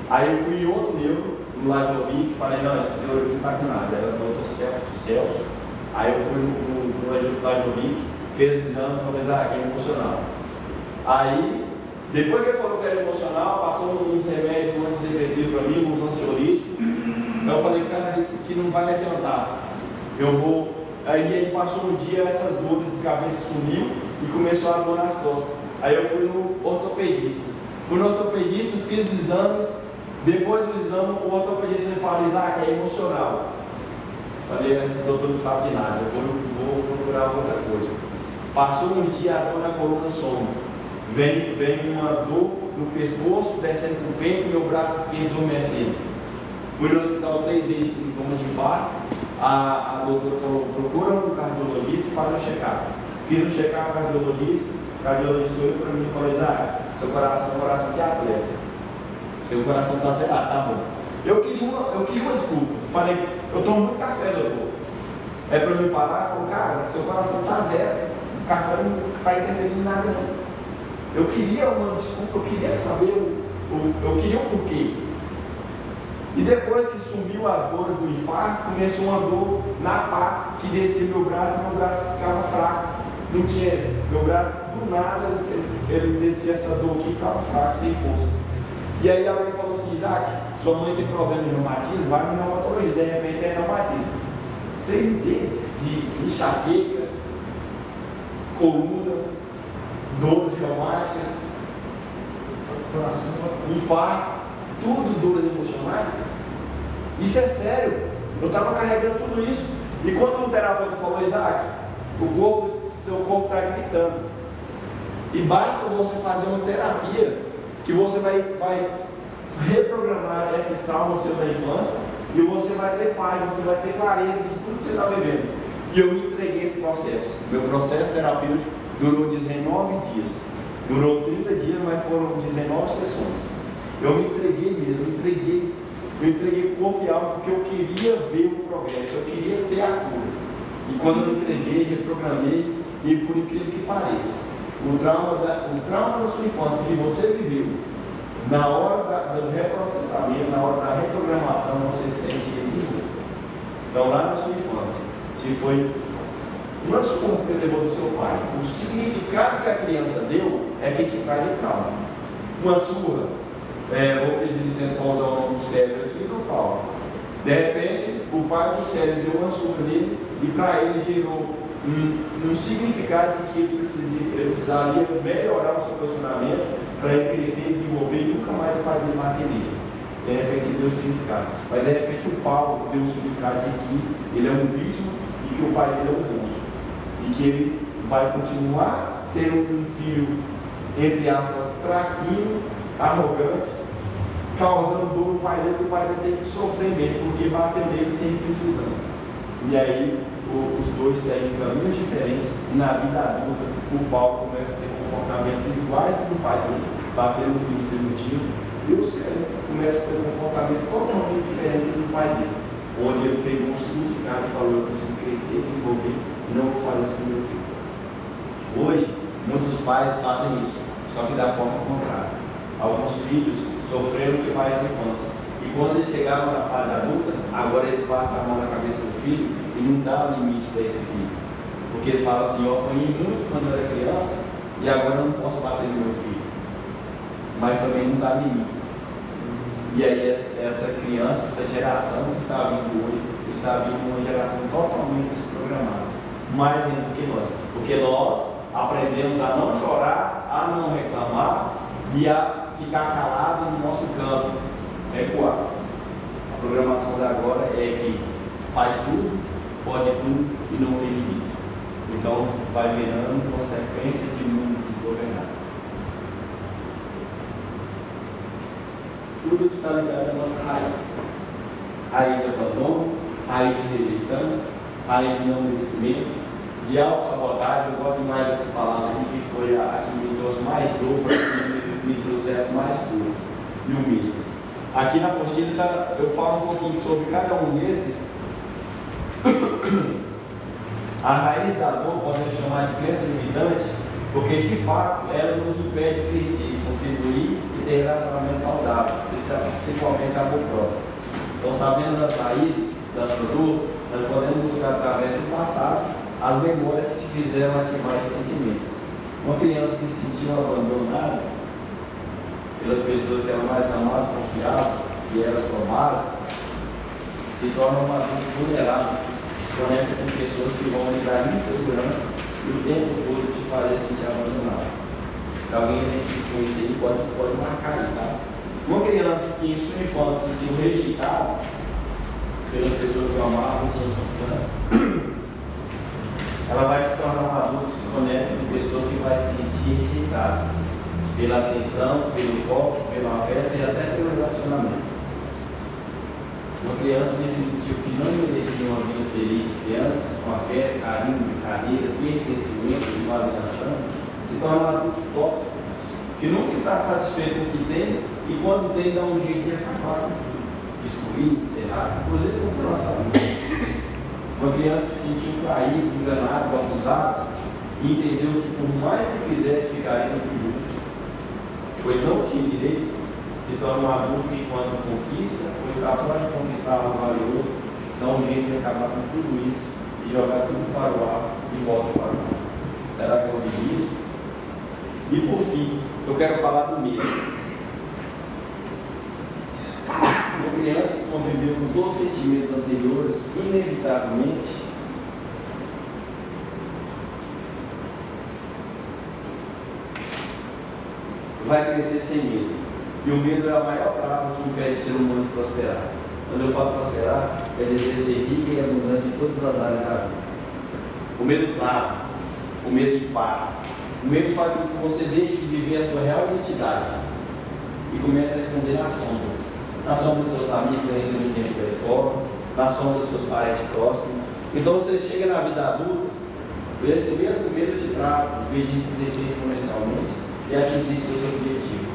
Aí eu fui em outro neuro, no Lajovic, falei: não, esse neuro aqui não está com nada, era o doutor Celso. Aí eu fui no Lajovic, fez o exame e falou: Isaac, é emocional. Aí, depois que ele falou que era emocional, passou uns remédios, um antidepressivo para mim, uns ansiolíticos. Então eu falei: cara, isso aqui não vai me adiantar. Eu vou. Aí passou um dia, essas dores de cabeça sumiu e começou a dor nas costas. Aí eu fui no ortopedista. Fui no ortopedista, fiz exames. Depois do exame, o ortopedista falou: Isaac, é emocional. Falei: esse doutor não sabe de nada, eu vou procurar outra coisa. Passou um dia, a dor na coluna some. Vem uma dor no pescoço, descendo para o peito, meu braço esquerdo adormecendo. Fui no hospital 3 vezes, sintomas de infarto. A doutora falou: procura um cardiologista e faz um check-up. Fiz um check-up cardiologista, o cardiologista olhou para mim e falou: Isaac, seu coração de atleta. Seu coração está zerado, tá bom. Eu queria uma desculpa. Falei: eu tomo muito café, doutor. É para me parar? Ele falou: cara, seu coração está zero. O café não está interferindo em nada não. Eu queria uma desculpa, eu queria saber, eu queria um porquê. E depois que sumiu as dores do infarto, começou uma dor na pá, que descia meu braço e meu braço ficava fraco. Não tinha, meu braço do nada, ele descia essa dor aqui e ficava fraco, sem força. E aí alguém falou assim: Isaac, sua mãe tem problema de reumatismo, vai no reumatologista, de repente é reumatismo. Vocês entendem? De enxaqueca, coluna, dores reumáticas, infarto, tudo dores emocionais. Isso é sério. Eu estava carregando tudo isso. E quando o terapeuta falou: Isaac, seu corpo está gritando. E basta você fazer uma terapia que você vai reprogramar esses traumas seus da infância e você vai ter paz, você vai ter clareza de tudo que você está vivendo. E eu me entreguei esse processo. Meu processo terapêutico durou 19 dias. Durou 30 dias, mas foram 19 sessões. Eu me entreguei mesmo, me entreguei Eu entreguei o corpo e alma porque eu queria ver o progresso, eu queria ter a cura. E quando eu entreguei, reprogramei, e por incrível que pareça, o trauma da sua infância que você viveu, na hora do reprocessamento, na hora da reprogramação, você sente ele de novo. Então, lá na sua infância, se foi uma surra que você levou do seu pai, o significado que a criança deu é que te traz de trauma. Uma surra, vou pedir licença para usar o nome do cérebro aqui do Paulo. De repente, o pai do cérebro deu uma surra nele e para ele gerou um significado de que ele precisaria melhorar o seu posicionamento para ele crescer, desenvolver e nunca mais o pai dele bater nele. De repente deu um significado. Mas de repente o Paulo deu um significado de que ele é um vítima e que o pai dele é um monstro. E que ele vai continuar sendo um filho, entre aspas, fraquinho, arrogante, causando dor no pai dele, que o pai dele tem que sofrer mesmo, porque bateu nele sem precisar. E aí os dois seguem caminhos diferentes, e na vida adulta o Paulo começa a ter comportamentos iguais ao do pai dele, batendo no filho seu motivo, e o cérebro começa a ter um comportamento totalmente diferente do pai dele, onde ele pegou um significado e falou: eu preciso crescer, desenvolver, e não vou fazer isso com meu filho. Hoje, muitos pais fazem isso, só que da forma contrária. Alguns filhos sofreram demais na infância, e quando eles chegaram na fase adulta, agora eles passam a mão na cabeça do filho e não dá limite para esse filho, porque eles falam assim: eu apanhei muito quando eu era criança e agora eu não posso bater no meu filho, mas também não dá limites. E aí essa criança, essa geração que está vindo hoje, está vindo uma geração totalmente desprogramada, mais ainda do que nós, porque nós aprendemos a não chorar, a não reclamar e a ficar calado no nosso canto, recuar. A programação de agora é que faz tudo, pode tudo e não tem limites. Então vai virando consequência de mundo desgovernado. Tudo está ligado à nossa raiz. Raiz de abandono, raiz de rejeição, raiz de não merecimento, de autossabotagem. Eu gosto mais dessa palavra aqui, que foi a que me trouxe mais dor, que me trouxe mais cura e o mesmo. Aqui na apostila eu falo um pouquinho sobre cada um desses. A raiz da dor podemos chamar de crença limitante, porque de fato ela nos impede de crescer, contribuir e ter relacionamento saudável, principalmente amor próprio. Então, sabendo as raízes da sua dor, nós podemos buscar através do passado as memórias que te fizeram ativar esses sentimentos. Uma criança que se sentiu abandonada pelas pessoas que ela mais amava, confiava, que era a sua base, se torna uma adulto vulnerável, se conecta com pessoas que vão lhe dar insegurança e o tempo todo te fazer sentir abandonado. Se alguém identificou isso aí, pode marcar aí, tá? Uma criança que em sua infância se sentiu rejeitada pelas pessoas que amavam e tinham confiança, ela vai se tornar um adulto que se conecta com pessoas que vai se sentir rejeitada pela atenção, pelo toque, pelo afeto e até pelo relacionamento. Uma criança que sentiu que não merecia uma vida feliz de criança, com afeto, carinho, carreira, pertencimento e valorização, se torna um adulto tóxico, que nunca está satisfeito com o que tem e quando tem dá um jeito de acabar com tudo, excluir, encerrar, inclusive com o relacionamento. Uma criança se sentiu traído, enganado, abusado e entendeu que por mais que fizesse ficaria no período, pois não tinha direitos, se torna um adulto que quando conquista, pois está pronto de conquistar algo valioso, dá um jeito de acabar com tudo isso e jogar tudo para o ar e volta para o ar. Será que eu digo isso? E por fim, eu quero falar do medo. Uma criança que conviveu com dois sentimentos anteriores, inevitavelmente, vai crescer sem medo. E o medo é a maior trava que impede o ser humano de prosperar. Quando eu falo prosperar, é dizer ser rico e abundante em todas as áreas da vida. O medo trava, o medo empata. O medo faz com que você deixe de viver a sua real identidade e comece a esconder nas sombras. Na sombra dos seus amigos ainda no tempo da escola, na sombra dos seus parentes próximos. Então você chega na vida adulta, esse mesmo medo te trava, em vez de crescer exponencialmente e atingir seus objetivos.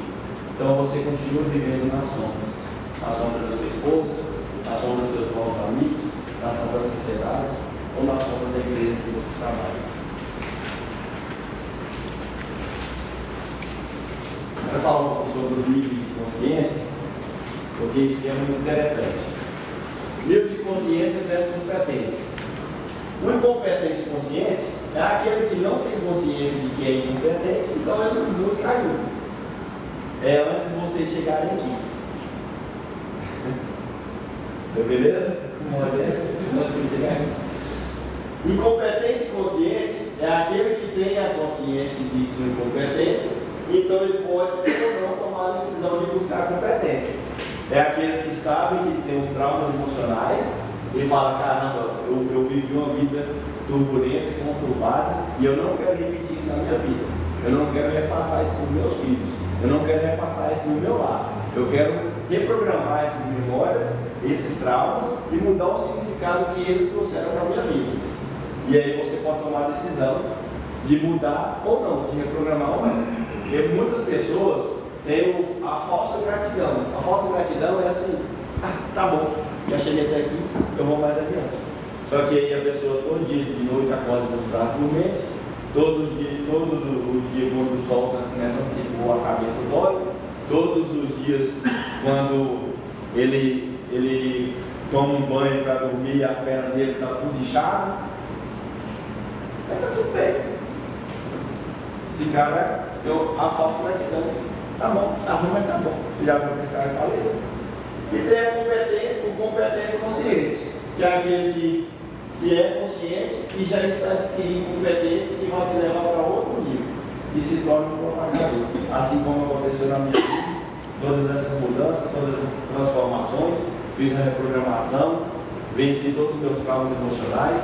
Então você continua vivendo nas sombras, na sombra da sua história. esposa, na sombra dos seus novos amigos, na sombra da sociedade ou na sombra da igreja que você trabalha. Eu vou falar um pouco sobre os níveis de consciência, porque isso é muito interessante. Nível de consciência versus competência. O incompetente consciente é aquele que não tem consciência de que é incompetente, então ele não busca ajuda. Antes de vocês chegarem aqui. Beleza? Antes de chegarem aqui. Incompetente consciente é aquele que tem a consciência de sua incompetência, então ele pode ou não tomar a decisão de buscar a competência. É aqueles que sabem que tem os traumas emocionais e falam, caramba, eu vivi uma vida turbulenta e conturbada e eu não quero repetir isso na minha vida. Eu não quero repassar isso para os meus filhos. Eu não quero repassar isso no meu lar. Eu quero reprogramar essas memórias, esses traumas e mudar o significado que eles trouxeram para a minha vida. E aí você pode tomar a decisão de mudar ou não, de reprogramar ou não. Porque muitas pessoas têm a falsa gratidão. A falsa gratidão é assim, tá bom, já cheguei até aqui, eu vou mais adiante. Só que aí a pessoa todo dia de noite acorda com os braços dormentes, todos os dias quando o sol começa a se pôr, a cabeça dói, todos os dias quando ele toma um banho para dormir e a perna dele está tudo inchada, aí está tudo bem. Esse cara, a falsa gratidão, tá bom, tá ruim, mas tá bom. Você já viu que esse cara falou? E tem o competente consciente, que é aquele que é consciente e já está adquirindo competência que vai te levar para outro nível e se torna um propagador. Assim como aconteceu na minha vida, todas essas mudanças, todas as transformações, fiz a reprogramação, venci todos os meus traumas emocionais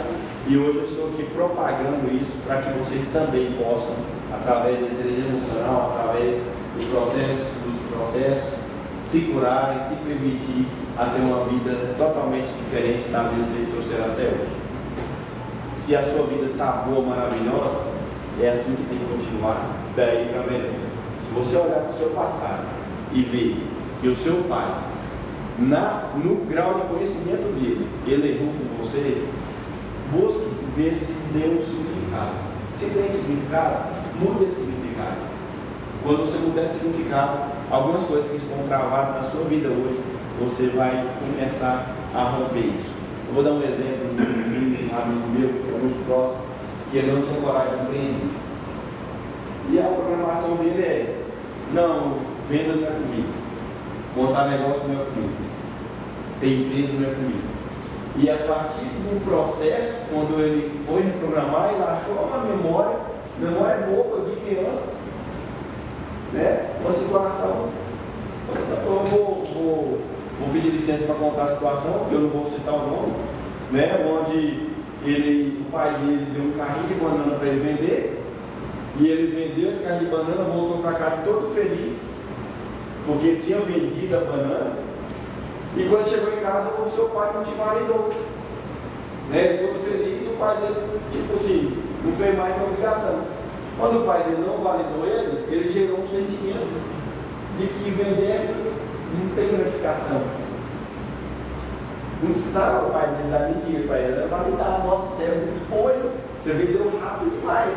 e hoje eu estou aqui propagando isso para que vocês também possam, através da inteligência emocional, através dos processos, se curarem, se permitir a ter uma vida totalmente diferente da vida que eles trouxeram até hoje. Se a sua vida está boa, maravilhosa, é assim que tem que continuar, daí para melhor. Se você olhar para o seu passado e ver que o seu pai, no grau de conhecimento dele, ele errou com você, busque ver se tem um significado. Se tem significado, mude esse significado. Quando você mudar esse significado, algumas coisas que estão travadas na sua vida hoje, você vai começar a romper isso. Eu vou dar um exemplo de um amigo meu, que é muito próximo, que ele não tinha coragem de empreender. E a programação dele é, não, venda não é comigo, montar negócio não é comigo, ter empresa não é comigo. E a partir do processo, quando ele foi reprogramar, ele achou uma memória boa de criança, né? Uma situação. Eu vou pedir licença para contar a situação, porque eu não vou citar o nome, né? Onde o pai dele deu um carrinho de banana para ele vender, e ele vendeu esse carrinho de banana, voltou para casa todo feliz, porque ele tinha vendido a banana, e quando chegou em casa, o seu pai não te validou, né? Todo feliz, o pai dele, tipo assim, não fez mais uma obrigação. Quando o pai dele não validou ele gerou um sentimento de que vender não tem gratificação. Não precisava o pai dele dar mentira para ele, validar, nossa, você é muito bom, você vendeu rápido demais.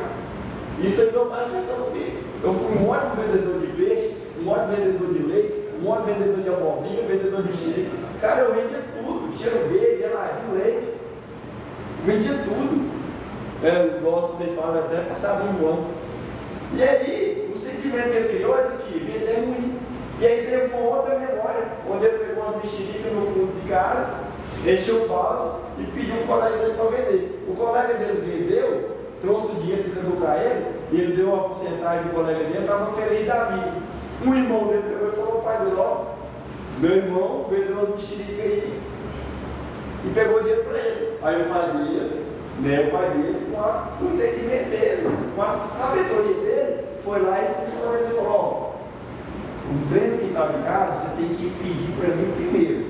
Isso aí meu pai acertou comigo. Eu fui um ótimo vendedor de peixe, um ótimo vendedor de leite, um ótimo vendedor de abobrinha, vendedor de mexerica. Cara, eu vendia tudo, cheiro verde, geladinho, leite, vendia tudo. Eu gosto, vocês falam até passar um ano. E aí, o sentimento que ele criou é de que vender é ruim. E aí teve uma outra memória, onde ele pegou as mexericas no fundo de casa, encheu o balde e pediu um colega dele para vender. O colega dele vendeu, trouxe o dinheiro que entregou para ele, e ele deu uma porcentagem do colega dele, estava feliz da vida. Um irmão dele pegou e falou ao pai dele, ó, meu irmão vendeu as mexericas aí, e pegou o dinheiro para ele. Aí o pai dele, com o entendimento dele, com a sabedoria dele, foi lá e puxou ele e falou, ó, o treino que estava em casa, você tem que pedir para mim primeiro.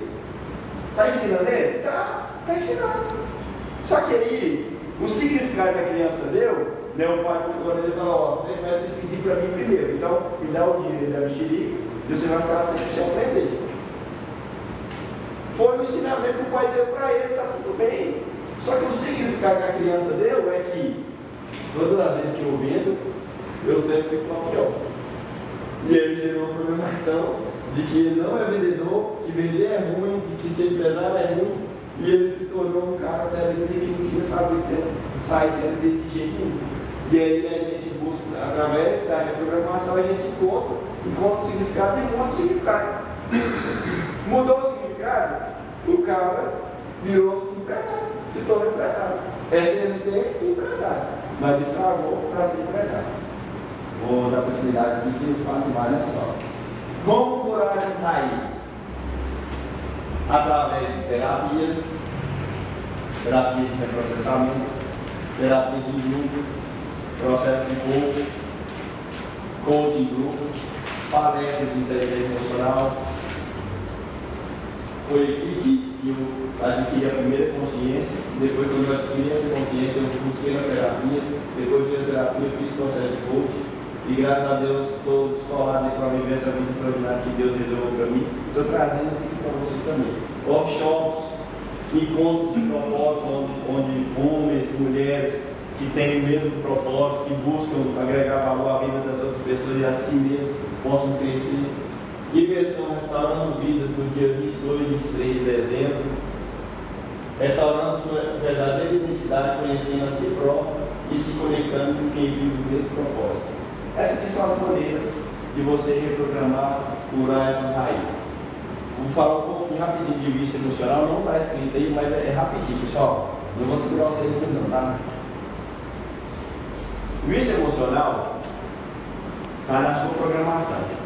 Está ensinando ele? Está ensinando. Só que aí, o significado que a criança deu, né, o pai puxou ele e falou, ó, você vai pedir para mim primeiro. Então, me dá o dinheiro da mexerica e você vai ficar sem aprender. ensinamento que o pai deu para ele, está tudo bem. Só que o significado que a criança deu é que, todas as vezes que eu vendo, eu sempre fico com a pior. E ele gerou uma programação de que ele não é vendedor, que vender é ruim, de que ser empresário é ruim, e ele se tornou um cara sério que não queria saber de sair sendo de jeito nenhum. E aí a gente busca, através da reprogramação, a gente encontra o significado e muda o significado. Mudou o significado, o cara virou empresário, se tornou empresário. SLT e empresário, mas destravou para ser empresário. Vou dar continuidade aqui, que eu falo demais, né, pessoal? Como curar essas raízes? Através de terapias de reprocessamento, terapias em grupo, processo de coaching em grupo, palestras de inteligência emocional. Foi aqui que eu adquiri a primeira consciência. Depois, quando eu adquiri essa consciência, eu busquei na terapia. Depois de terapia, eu fiz processo de coaching. E graças a Deus, estou escolado para viver essa vida extraordinária que Deus reservou para mim. Estou trazendo isso aqui para vocês também. Workshops, encontros de propósito, onde homens, mulheres que têm o mesmo propósito, que buscam agregar valor à vida das outras pessoas e a si mesmo possam crescer. Imersão Restaurando Vidas no dia 22 e 23 de dezembro. Restaurando sua verdadeira identidade, conhecendo a si próprio e se conectando com quem vive o mesmo propósito. Essas aqui são as maneiras de você reprogramar, curar essas raízes. Vou falar um pouquinho rapidinho de vício emocional, não está escrito aí, mas é rapidinho, pessoal. Não vou segurar vocês aqui não, tá? O vício emocional está na sua programação.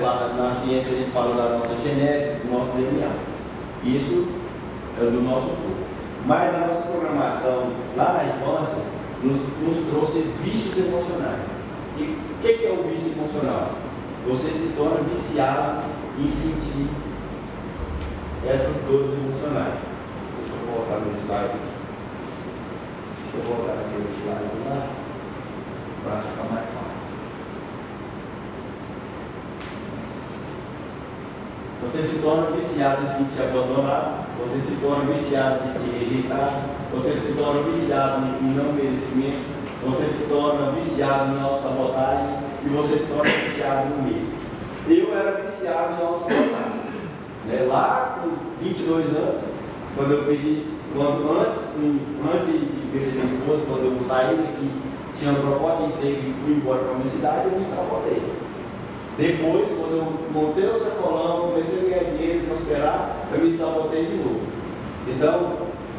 Lá na ciência a gente fala da nossa genética, do nosso DNA. Isso é do nosso corpo. Mas a nossa programação lá na infância nos trouxe vícios emocionais. E o que é o vício emocional? Você se torna viciado em sentir essas dores emocionais. Deixa eu voltar no slide. Deixa eu voltar naquele slide lá para ficar mais fácil. Você se torna viciado em se sentir abandonado, você se torna viciado em se sentir rejeitado, você se torna viciado em não merecimento, você se torna viciado em autossabotagem e você se torna viciado no medo. Eu era viciado em autossabotagem. Lá com 22 anos, quando eu pedi, antes de ver minha esposa, quando eu saí daqui, tinha uma proposta de emprego e fui embora para a minha cidade, eu me sabotei. Depois, quando eu montei o sacolão, comecei a ganhar dinheiro, prosperar, eu me sabotei de novo. Então,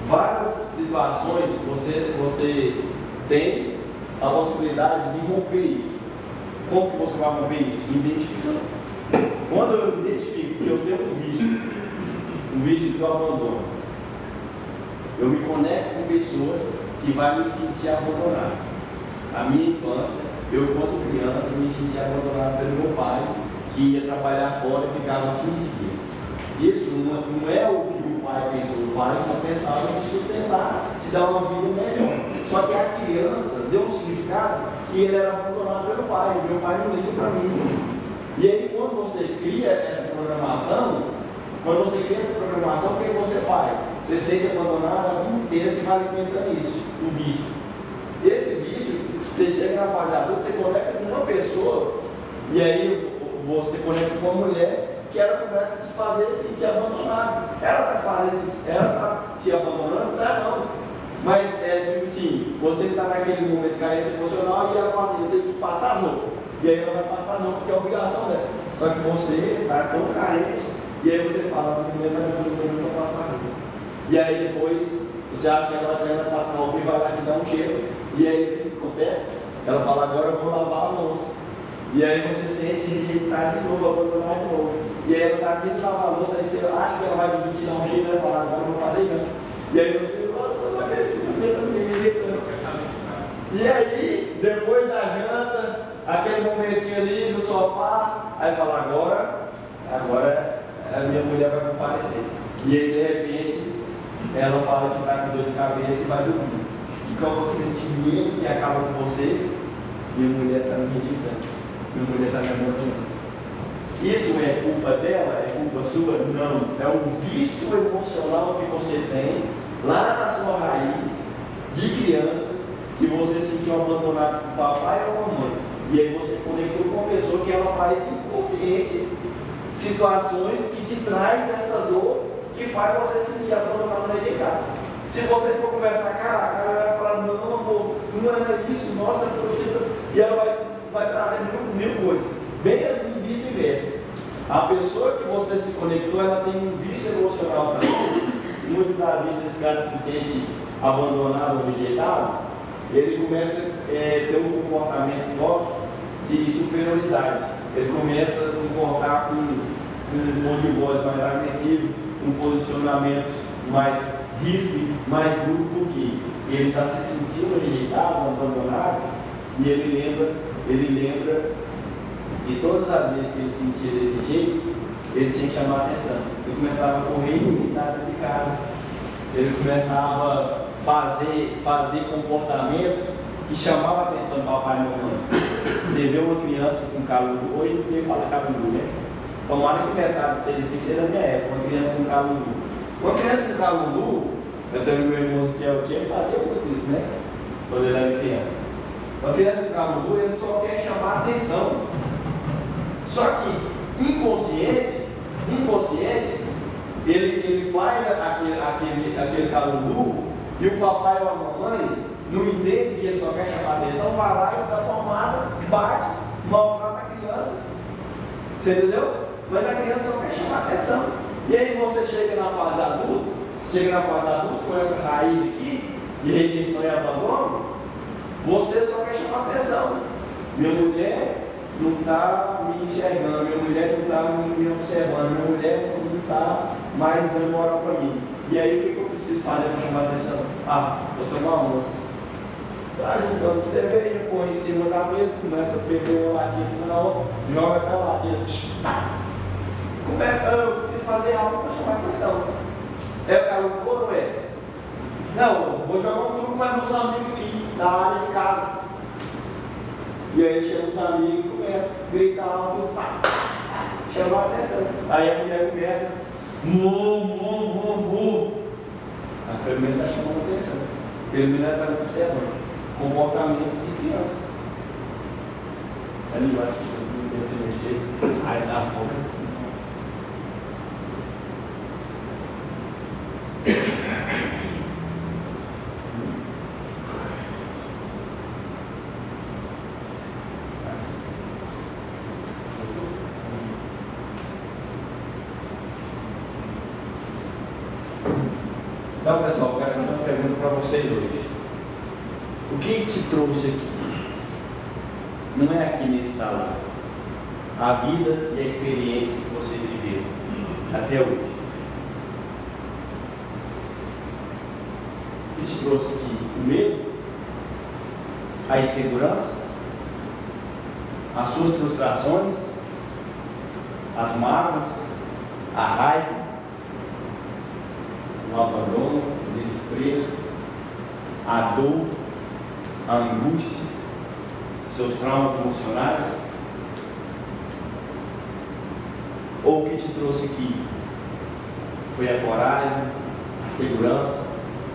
várias situações você tem a possibilidade de romper isso. Como que você vai romper isso? Identificando. Quando eu identifico que eu tenho um vício do abandono, eu me conecto com pessoas que vão me sentir abandonado. A minha infância, eu, quando criança, me sentia abandonado pelo meu pai, que ia trabalhar fora e ficava 15 dias. Isso não é o que o pai pensou. O pai só pensava em se sustentar, te dar uma vida melhor. Só que a criança deu um significado que ele era abandonado pelo pai. Meu pai não liga para mim. E aí, quando você cria essa programação, o que você faz? Você se sente abandonado a vida inteira, você vai alimentando isso, o vício. Esse vício, você chega na fase adulta, você conecta com uma pessoa, e aí você conecta com uma mulher que ela começa a te fazer sentir abandonado. Ela está te abandonando? Não. Mas tipo assim, você está naquele momento de carência emocional e ela fala assim, eu tenho que passar não. E aí ela vai passar não, porque é a obrigação dela. Só que você está tão carente, e aí você fala, primeiro eu vou passar não. E aí depois você acha que ela vai passar roupa e vai lá te dar um cheiro. E aí o que acontece? Ela fala, agora eu vou lavar a louça. E aí você sente rejeitado de novo, abandonar de novo. E aí ela está aqui de lavar a louça, aí você acha que ela vai te dar um cheiro e vai falar, agora eu vou fazer isso. E aí você, nossa, não acredito, você está me rejeitando. E aí, depois da janta, aquele momentinho ali no sofá, aí fala, agora a minha mulher vai comparecer. E aí de repente ela fala que está com dor de cabeça e vai dormir. E qual é o sentimento que acaba com você? Minha mulher está me rejeitando, minha mulher está me abandonando. Isso é culpa dela? É culpa sua? sua, não. É um vício emocional que você tem lá na sua raiz de criança, que você se sentiu abandonado por papai ou mamãe. E aí você conectou com uma pessoa que ela faz inconsciente situações que te traz essa dor que faz você se sentir abandonado e rejeitado. Se você for conversar, cara, ela vai falar, não, amor, não era isso, nossa, e ela vai trazer mil coisas. Bem assim, vice-versa. A pessoa que você se conectou, ela tem um vício emocional também. Muitas das vezes esse cara se sente abandonado ou rejeitado, ele começa a ter um comportamento nosso de superioridade. Ele começa a comportar com um tom de voz mais agressivo, com posicionamentos mais ríspidos, mais duros, porque ele está se sentindo rejeitado, abandonado, e ele lembra de todas as vezes que ele se sentia desse jeito, ele tinha que chamar a atenção. Ele começava a correr ilimitado de casa, ele começava a fazer comportamentos que chamavam a atenção do papai e mamãe. Você vê uma criança com caludo, hoje ninguém fala caludo, né? Tomara que metade seja que seja da minha época, uma criança com caludo. Uma criança com caludo, eu tenho meu irmão que é o que ele fazia muito isso, né? Quando ele era criança. Uma criança com caludo, ele só quer chamar a atenção. Só que inconsciente, ele faz aquele caludo e o papai ou a mamãe não entende que ele só quer chamar a atenção, vai lá e dá tomada, bate, maltrata a criança. Você entendeu? Mas a criança só quer chamar a atenção. E aí você chega na fase adulta, com essa raiz aqui, de rejeição e abandono, você só quer chamar a atenção. Minha mulher não está me enxergando, minha mulher não está me observando, minha mulher não está mais dando moral para mim. E aí o que eu preciso fazer para chamar a atenção? Vou tomar uma moça. Está ajudando, você veio, põe em cima da mesa, começa a beber uma latinha em cima da outra, joga aquela latinha. Eu preciso fazer algo para chamar a atenção. É o cara do ou não é? Não, vou jogar um truque com meus amigos aqui, da área de casa. E aí chega os amigos e começa a gritar alto, chama a atenção. Aí a mulher começa, a primeira está chamando a atenção. A primeira está observando comportamento de criança. Ali eu acho que não deve ter mexer. Aí dá a boca. Então, pessoal, eu quero fazer uma pergunta para vocês hoje. O que te trouxe aqui? Não é aqui nesse salão. A vida e a experiência que você viveu até hoje. O que te trouxe aqui? O medo? A insegurança? As suas frustrações? As mágoas? A raiva? O abandono, o desespero, a dor, a angústia, seus traumas emocionais? Ou o que te trouxe aqui foi a coragem, a segurança,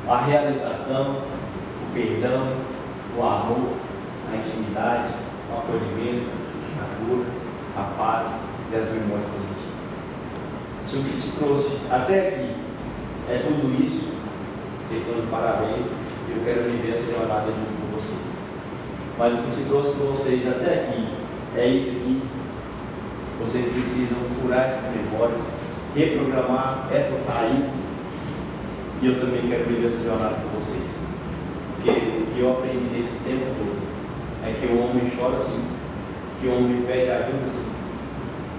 a realização, o perdão, o amor, a intimidade, o acolhimento, a cura, a paz e as memórias positivas? Se o que te trouxe até aqui é tudo isso, vocês estão de parabéns, eu quero viver essa jornada junto com vocês. Mas o que te trouxe vocês até aqui é isso aqui. Vocês precisam curar essas memórias, reprogramar essas raízes. E eu também quero viver essa jornada com vocês. Porque o que eu aprendi nesse tempo todo é que o homem chora sim, que o homem pede ajuda sim.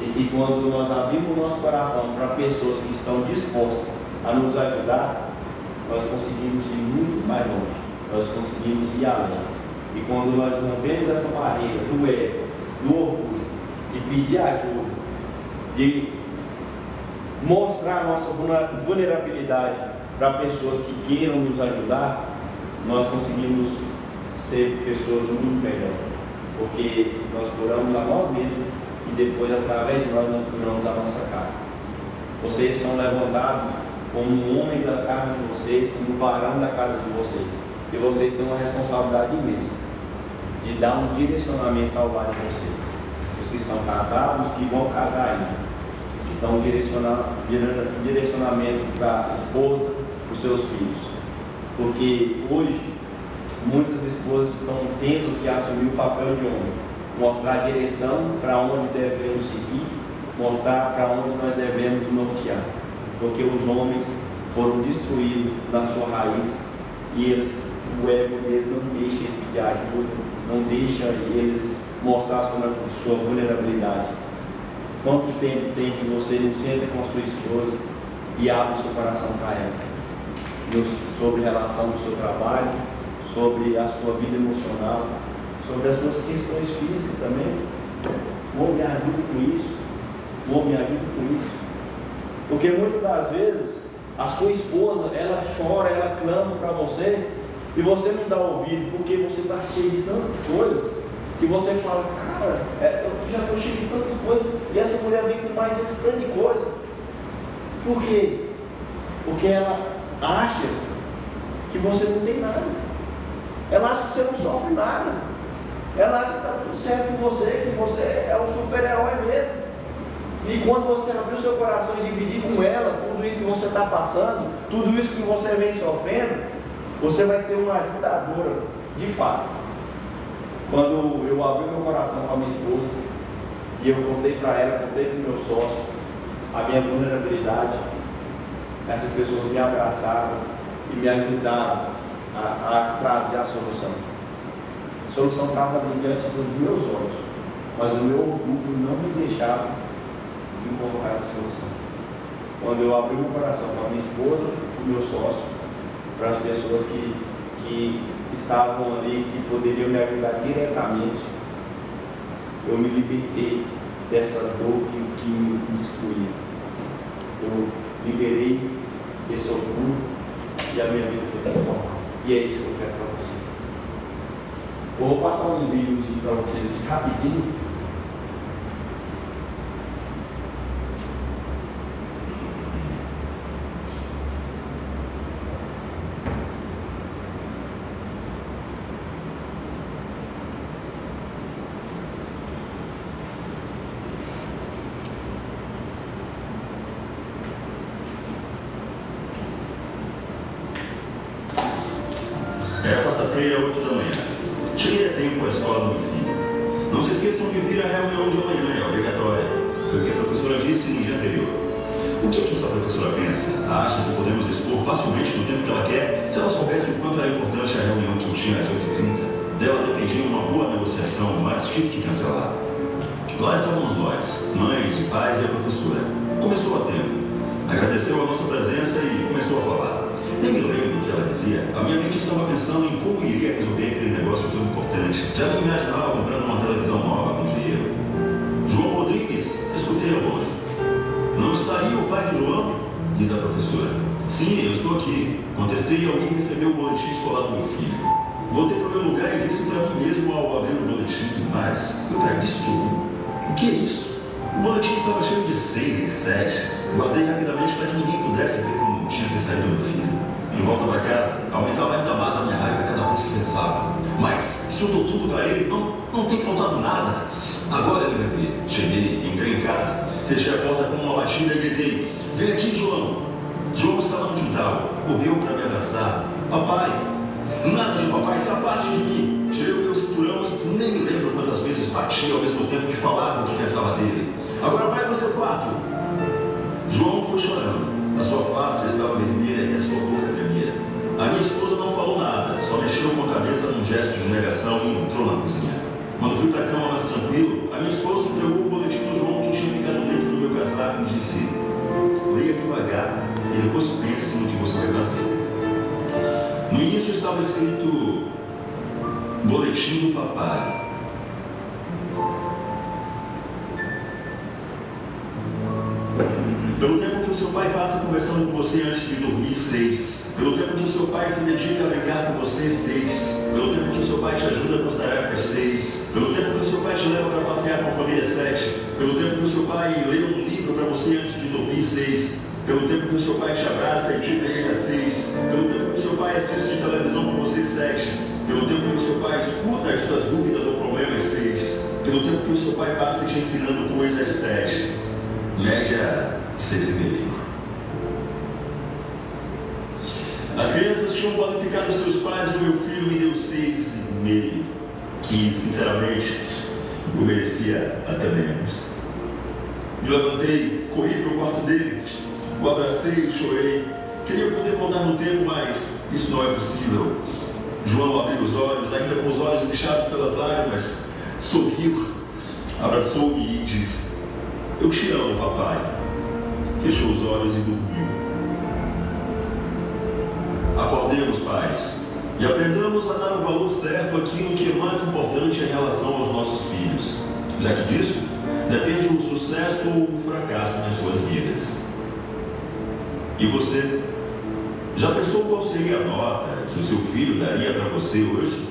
E que quando nós abrimos o nosso coração para pessoas que estão dispostas a nos ajudar, nós conseguimos ir muito mais longe, nós conseguimos ir além. E quando nós rompemos essa barreira do ego, do orgulho, de pedir ajuda, de mostrar nossa vulnerabilidade para pessoas que queiram nos ajudar, nós conseguimos ser pessoas muito melhores, porque nós curamos a nós mesmos e depois, através de nós curamos a nossa casa. Vocês são levantados como um homem da casa de vocês, como um varão da casa de vocês. E vocês têm uma responsabilidade imensa de dar um direcionamento ao lar de vocês. Os que são casados, os que vão casar ainda. Então, direcionamento para a esposa, para os seus filhos. Porque hoje, muitas esposas estão tendo que assumir o papel de homem. Mostrar a direção para onde devemos seguir, mostrar para onde nós devemos nortear. Porque os homens foram destruídos na sua raiz e o ego deles não deixa eles pedir ajuda, não deixa eles mostrar sua vulnerabilidade. Quanto tempo tem que você não senta com a sua esposa e abre o seu coração para ela? Sobre a relação do seu trabalho, sobre a sua vida emocional, sobre as suas questões físicas também. Vou me ajuda com isso. Vou me ajuda com isso. Porque muitas das vezes a sua esposa, ela chora, ela clama para você e você não dá ouvido porque você está cheio de tantas coisas que você fala, cara, eu já estou cheio de tantas coisas e essa mulher vem com mais esse tanto de coisa. Por quê? Porque ela acha que você não tem nada. Ela acha que você não sofre nada. Ela acha que está tudo certo com você, que você é um super-herói mesmo. E quando você abrir o seu coração e dividir com ela tudo isso que você está passando, tudo isso que você vem sofrendo, você vai ter uma ajudadora, de fato. Quando eu abri meu coração para minha esposa, e eu contei para ela, contei para o meu sócio, a minha vulnerabilidade, essas pessoas me abraçaram e me ajudaram a trazer a solução. A solução estava diante dos meus olhos, mas o meu orgulho não me deixava colocar essa solução. Quando eu abri meu coração para minha esposa, para o meu sócio, para as pessoas que estavam ali, que poderiam me ajudar diretamente, eu me libertei dessa dor que me destruía. Eu liberei desse orgulho e a minha vida foi transformada. E é isso que eu quero para vocês. Eu vou passar um vídeozinho para vocês aqui rapidinho. É quarta-feira, 8 da manhã. Cheguei a tempo à escola do meu filho. Não se esqueçam de vir à reunião de amanhã, é obrigatória. Foi o que a professora disse no dia anterior. O que essa professora pensa? Acha que podemos dispor facilmente do tempo que ela quer? Se ela soubesse o quanto era importante a reunião que tinha às 8h30, dela dependia uma boa negociação, mas tive que cancelar. Lá estávamos nós, mães e pais e a professora. Começou a tempo. Agradeceu a nossa presença e começou a falar. Nem me lembro do que ela dizia. A minha mente estava pensando em como iria resolver aquele negócio tão importante. Já me imaginava comprando uma televisão nova com dinheiro. João Rodrigues, escutei a voz. Não estaria o pai de Luan? Diz a professora. Sim, eu estou aqui. Contestei e alguém recebeu o boletim escolar do meu filho. Voltei para o meu lugar e disse para mim mesmo ao abrir o boletim, mas eu trago isso tudo. O que é isso? O boletim estava cheio de 6 e 7. Guardei rapidamente para que ninguém pudesse ver como tinha se saído do filho. De volta para casa, aumentava ainda mais a minha raiva cada vez que pensava. Mas, se eu dou tudo para ele, não tem faltado nada. Agora ele vai ver. Cheguei, entrei em casa, fechei a porta com uma batida e gritei: vem aqui, João. João estava no quintal, correu para me abraçar. Papai, nada de papai, se afaste de mim. Tirei o meu cinturão e nem me lembro quantas vezes batia ao mesmo tempo que falava o que pensava dele. Agora vai para o seu quarto. João foi chorando. A sua face estava vermelha e a sua boca tremia. A minha esposa não falou nada, só mexeu com a cabeça num gesto de negação e entrou na cozinha. Quando fui para a cama mais tranquilo, a minha esposa entregou o boletim do João que tinha ficado dentro do meu casaco e disse: leia devagar e depois pense no que você vai fazer. No início estava escrito: boletim do papai. Pelo tempo que o seu pai passa conversando com você antes de dormir, 6. Pelo tempo que o seu pai se dedica a brincar com você, 6. Pelo tempo que o seu pai te ajuda com as tarefas, 6. Pelo tempo que o seu pai te leva para passear com a família, 7. Pelo tempo que o seu pai lê um livro foi para você antes de dormir, 6. Pelo tempo que o seu pai te abraça e te beija, 6. Pelo tempo que o seu pai assiste televisão com você, 7. Pelo tempo que o seu pai escuta as suas dúvidas ou problemas, 6. Pelo tempo que o seu pai passa te ensinando coisas, 7. Média 6,5. As crianças tinham qualificado seus pais e o meu filho me deu 6,5. Que, sinceramente, eu merecia até menos. Me levantei, corri para o quarto dele, o abracei e chorei. Queria poder voltar no tempo, mas isso não é possível. João abriu os olhos, ainda com os olhos inchados pelas lágrimas, sorriu, abraçou-me e disse: eu te amo, papai. Fechou os olhos e dormiu. Acordemos, pais, e aprendamos a dar o valor certo àquilo que é mais importante em relação aos nossos filhos, já que disso depende o sucesso ou o fracasso nas suas vidas. E você? Já pensou qual seria a nota que o seu filho daria para você hoje?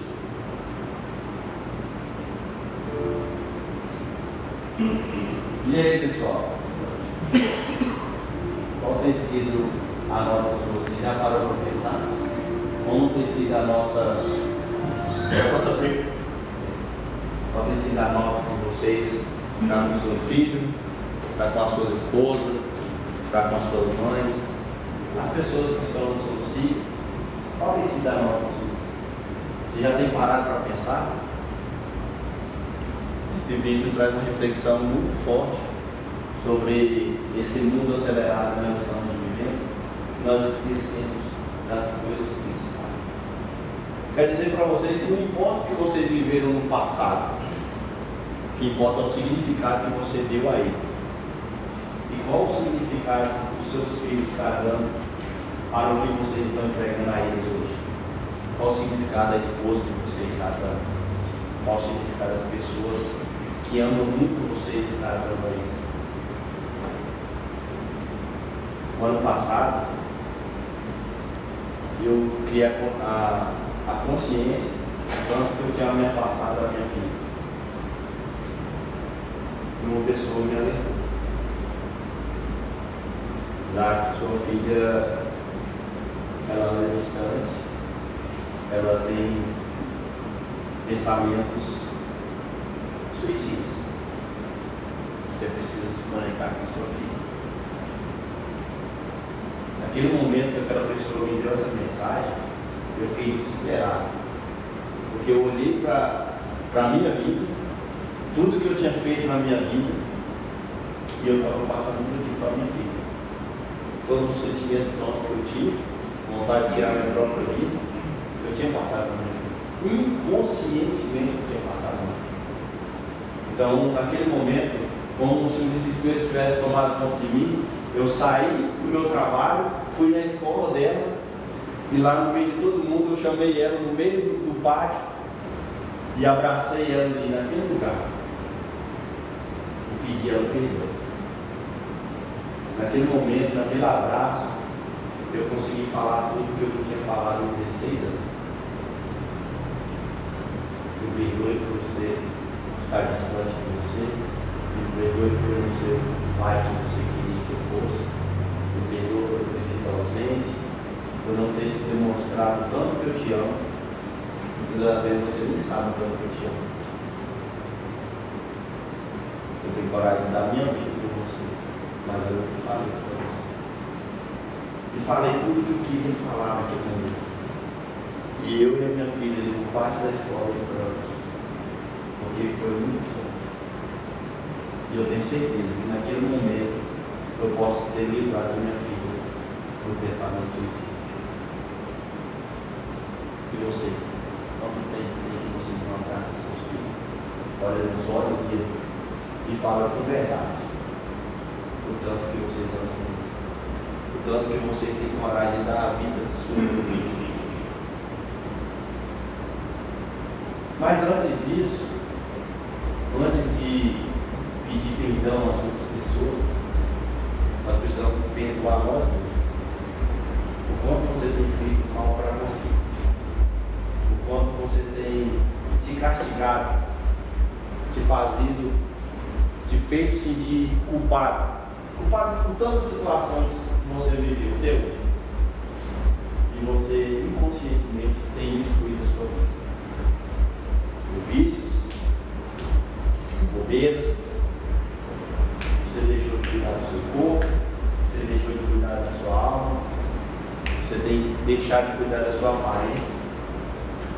E aí, pessoal? Qual tem sido a nota sua? Você já parou para pensar? Como tem sido a nota? É quarta-feira. Qual tem sido a nota com vocês? Ficar com o seu filho, ficar com as suas esposas, ficar com as suas mães, as pessoas que estão no seu ciclo. Qual tem sido a nota sua? Você já tem parado para pensar? Esse vídeo traz uma reflexão muito forte sobre esse mundo acelerado que nós estamos vivendo. Nós esquecemos das coisas principais. Quer dizer para vocês que não importa o que vocês viveram no passado, o que importa é o significado que você deu a eles. E qual o significado que os seus filhos estão dando para o que vocês estão entregando a eles hoje? Qual o significado da esposa que você está dando? Qual o significado das pessoas que amam muito você está dando a eles? No ano passado, eu criei a consciência tanto que eu tinha me afastado da minha filha. E uma pessoa me alertou: Isaac, sua filha, ela é distante, ela tem pensamentos suicidas. Você precisa se conectar com sua filha. Naquele momento que aquela pessoa me deu essa mensagem, eu fiquei desesperado, porque eu olhei para a minha vida, tudo que eu tinha feito na minha vida, e eu estava passando tudo aquilo para a minha filha. Todos os sentimentos que eu tive, vontade de tirar a minha própria vida, eu tinha passado na minha vida. Inconscientemente eu tinha passado na minha vida. Então, naquele momento, como se o desespero tivesse tomado conta de mim, eu saí do meu trabalho, fui na escola dela, e lá no meio de todo mundo eu chamei ela no meio do pátio e abracei ela ali naquele lugar e pedi ela perdão. Naquele momento, naquele abraço, eu consegui falar tudo que eu não tinha falado em 16 anos. Me perdoe por você estar distante de você, me perdoe por eu não ser o pai que você queria que eu fosse, me perdoe por eu ter sido ausente, por não ter te demonstrado tanto que eu te amo, muitas das vezes você nem sabe o tanto que eu te amo. Eu tenho coragem de dar minha vida por você, mas eu não falei para você. E falei tudo que eu queria falar naquele momento. E eu e a minha filha, por parte da escola de Campos, porque foi muito forte. E eu tenho certeza que naquele momento eu posso ter livrado a minha filha do pensamento suicida. E vocês? Quanto tempo tem que vocês não abraçam seus filhos? Olha nos olhos dele e fala com verdade o tanto que vocês amam, o tanto que vocês têm coragem de dar a vida sua. Mas antes disso, antes de pedir perdão às outras pessoas, nós precisamos perdoar nós mesmos. O quanto você tem feito mal para você, o quanto você tem te castigado, te feito sentir culpado culpado por tantas situações que você viveu até hoje. E você inconscientemente tem destruído a sua vida. Por vícios, bobeiras, você deixou de cuidar do seu corpo, você deixou de cuidar da sua alma, você tem que deixar de cuidar da sua aparência,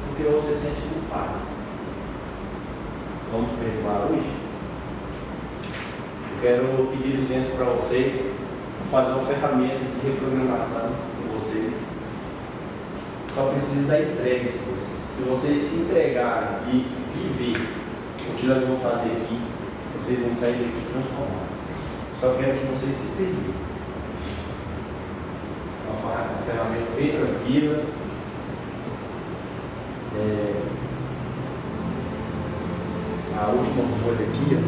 porque você se sente culpado. Vamos perdoar hoje? Eu quero pedir licença para vocês, fazer uma ferramenta de reprogramação com vocês. Só precisa da entrega, se vocês se entregarem e viver o que nós vamos fazer aqui, vocês vão sair daqui transformados. Só quero que vocês se perdoem. Uma ferramenta bem tranquila. A última folha aqui, ó.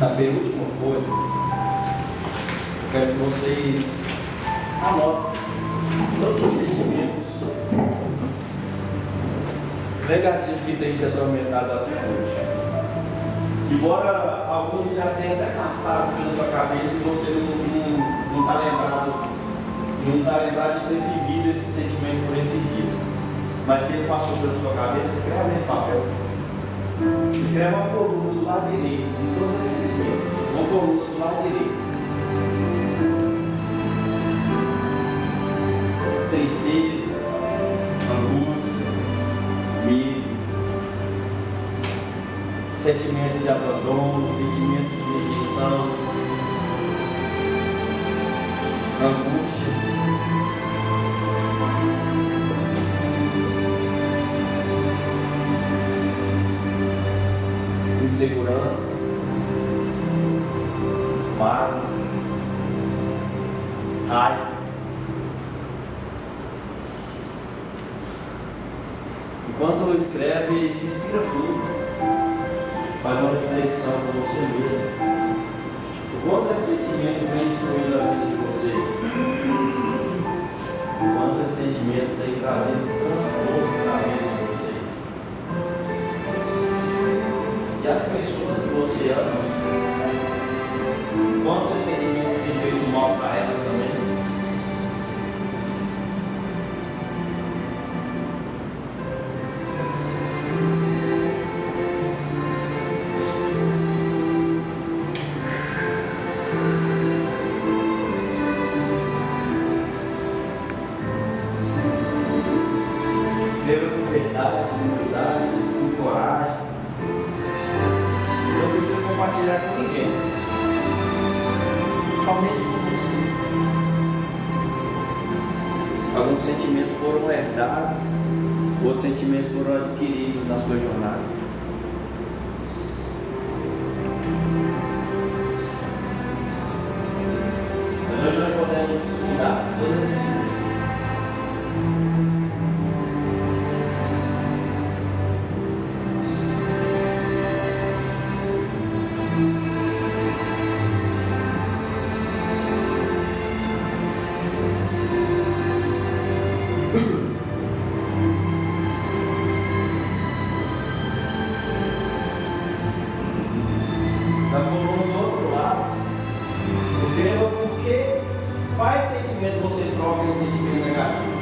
Na penúltima folha, eu quero que vocês anotem todos os sentimentos negativos que tem se atormentado até hoje. Embora alguns já tenham até passado pela sua cabeça e você não está lembrado de ter vivido esse sentimento por esses dias. Mas se ele passou pela sua cabeça, escreve nesse papel. Escreve uma coluna do lado direito de todos esses sentimentos. Uma coluna do lado direito. Tristeza, angústia, medo, sentimento de abandono, sentimento de rejeição, angústia, insegurança, mágoa, raiva. Enquanto escreve, respira fundo, faz uma reflexão com você mesmo. O quanto esse sentimento vem destruindo a vida de vocês? O quanto esse sentimento tem trazido transtorno na vida de vocês? E as pessoas que você ama, o quanto esse sentimento tem feito mal para elas também? Escreva com verdade, com humildade, com coragem. Não precisa compartilhar com ninguém. Somente com você. Alguns sentimentos foram herdados, outros sentimentos foram adquiridos na sua jornada. Mas hoje nós podemos mudar todos esses sentimentos. Na coluna do outro lado, escreva por que, quais sentimentos você troca em sentimento negativo.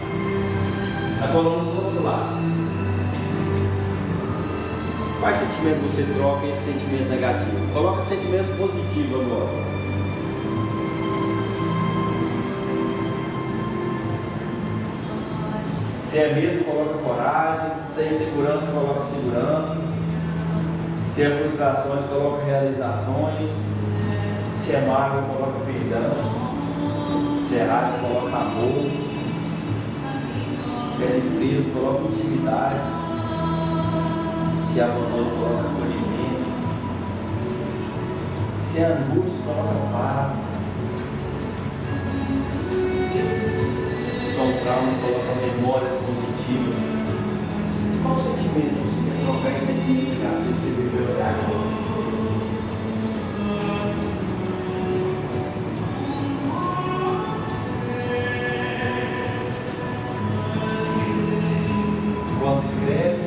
Na coluna do outro lado, quais sentimentos você troca em sentimento negativo. Coloca sentimentos positivos agora. Se é medo, coloca coragem. Se é insegurança, coloca segurança. Se é frustrações, coloca realizações. Se é mágoa, coloca perdão. Se é raiva, coloca amor. Se é desprezo, coloca intimidade. Se é abandono, coloca acolhimento. Se é angústia, coloca paz. Se são traumas, coloca memórias positivas. Qual o sentimento você quer colocar em sentimento negativo que você viveu até agora? Enquanto escreve,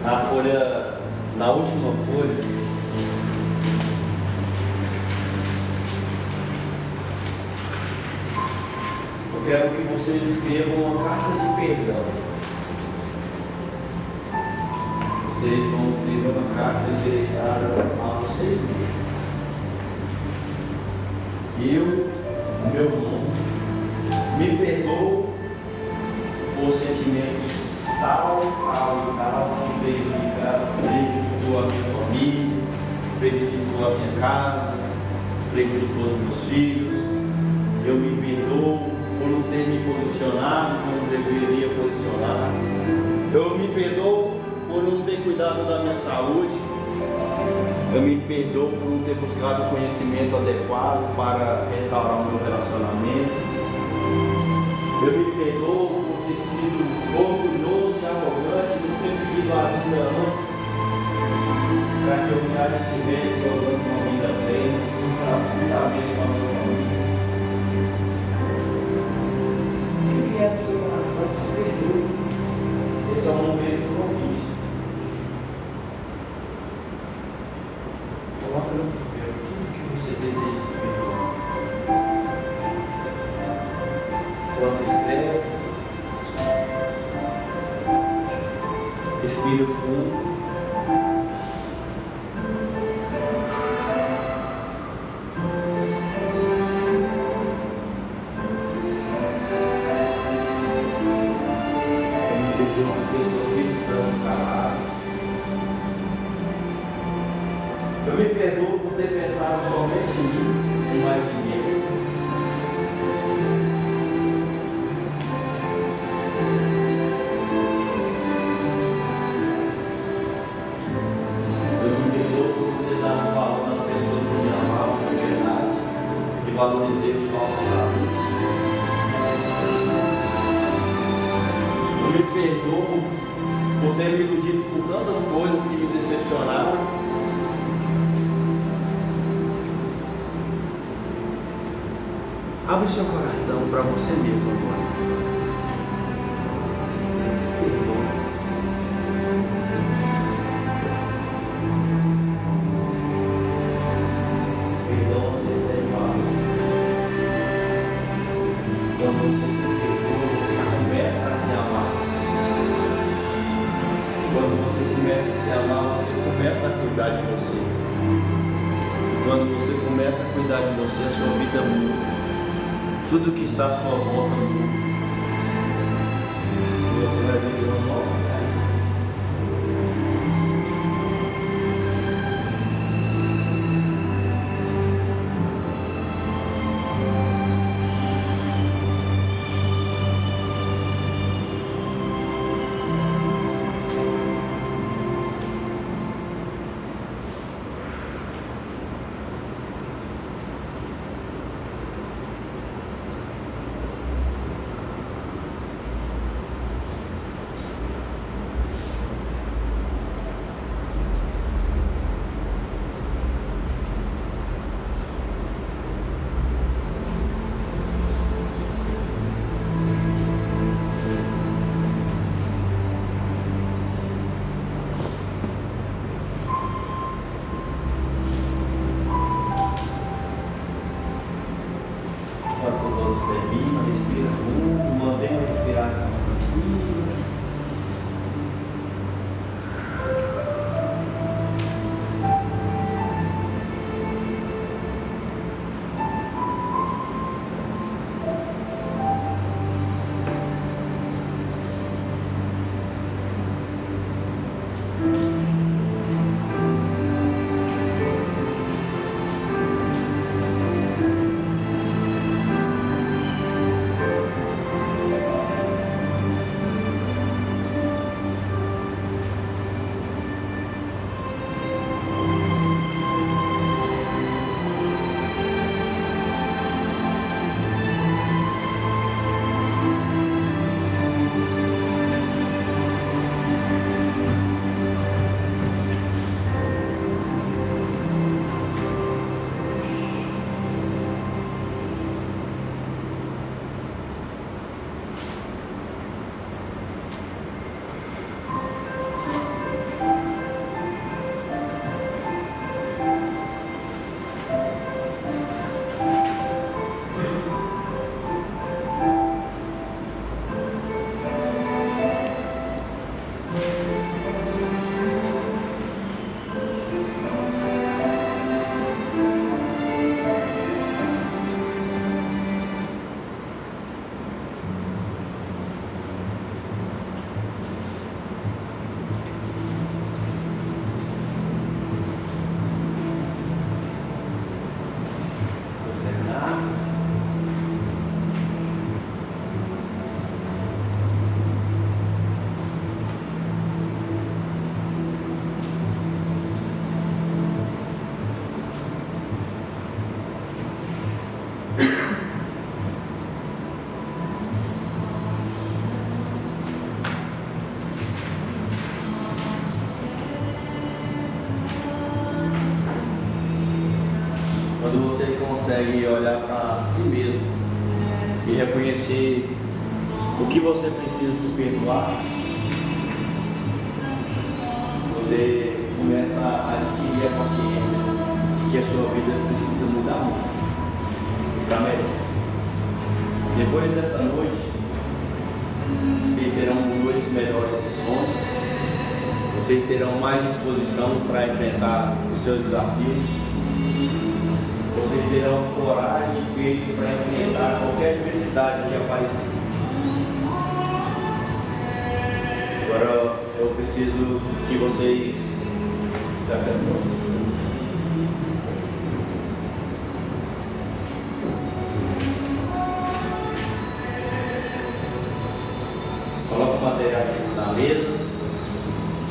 na última folha, eu quero que vocês escrevam uma carta de perdão. Vocês vão escrever uma carta endereçada a vocês mesmos. Eu, meu nome, me perdoo por sentimentos tal que prejudicou a minha família, prejudicou a minha casa, prejudicou os meus filhos. Eu me perdoo por não ter me posicionado como deveria posicionar. Eu me perdoo por não ter cuidado da minha saúde. Eu me perdoo por não ter buscado o conhecimento adequado para restaurar o meu relacionamento. Eu me perdoo por ter sido orgulhoso e arrogante, não ter pedido ajuda antes, para que eu já estivesse gozando uma vida plena, juntamente com a minha família. O que vier do seu coração, se perdoe. Esse é o momento do convite. Coloca no papel tudo que você deseja se perdoar. Quando escreve, respira fundo. Eu me perdoo por ter sofrido tanto calado. Eu me perdoo por ter pensado somente em mim e mais ninguém. Valorizei os falsos hábitos. Eu me perdoo por ter me iludido com tantas coisas que me decepcionaram. Abre seu coração para você mesmo agora. Se perdoe. Quando você se perdoa, você começa a se amar. Quando você começa a se amar, você começa a cuidar de você. Quando você começa a cuidar de você, a sua vida muda. Tudo que está à sua volta muda. E você vai viver uma nova vida. consegue olhar para si mesmo e reconhecer o que você precisa se perdoar, você começa a adquirir a consciência de que a sua vida precisa mudar muito para melhor. Depois dessa noite, vocês terão noites melhores de sono, vocês terão mais disposição para enfrentar os seus desafios, vocês terão coragem e peito para enfrentar qualquer adversidade que aparecer. Agora eu preciso que vocês coloca o material na mesa,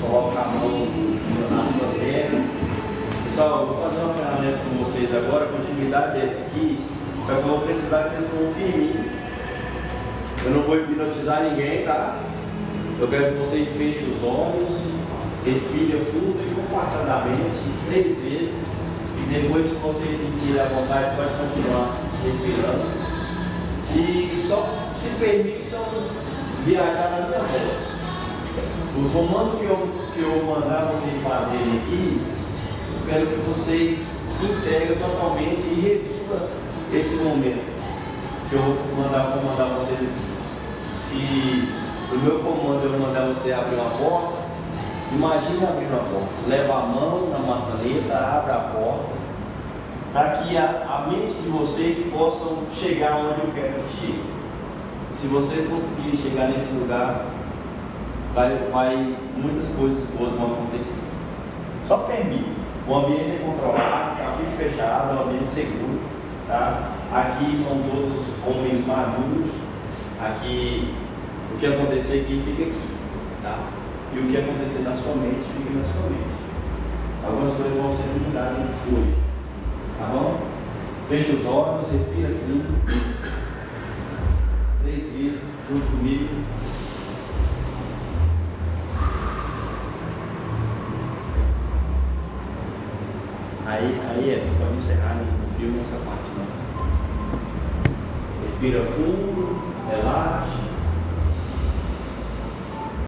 coloca a mão na sua perna. Pessoal, eu vou fazer uma ferramenta com vocês agora, a continuidade desse aqui, só que eu vou precisar que vocês confiem em mim. Eu não vou hipnotizar ninguém, tá? Eu quero que vocês fechem os olhos, respirem fundo e compassadamente 3 vezes. E depois, se vocês sentirem a vontade, pode continuar respirando. E só se permitam viajar na minha voz. O comando que eu mandar vocês fazerem aqui, eu quero que vocês se entreguem totalmente e revivam esse momento que eu vou mandar vocês aqui. Se o meu comando eu mandar você abrir uma porta, imagine abrir uma porta, leva a mão na maçaneta, abre a porta, para que a mente de vocês possam chegar onde eu quero que chegue. Se vocês conseguirem chegar nesse lugar, muitas coisas boas vão acontecer. Só permite. O ambiente é controlado, capítulo fechado, é um ambiente seguro. Tá? Aqui são todos homens maduros. Aqui, o que acontecer aqui fica aqui. Tá? E o que acontecer na sua mente, fica na sua mente. Algumas coisas vão ser mudadas hoje. Tá bom? Feche os olhos, respira fundo. 3 vezes, junto comigo. Aí pode encerrar, não filme essa parte não. Respira fundo, relaxa.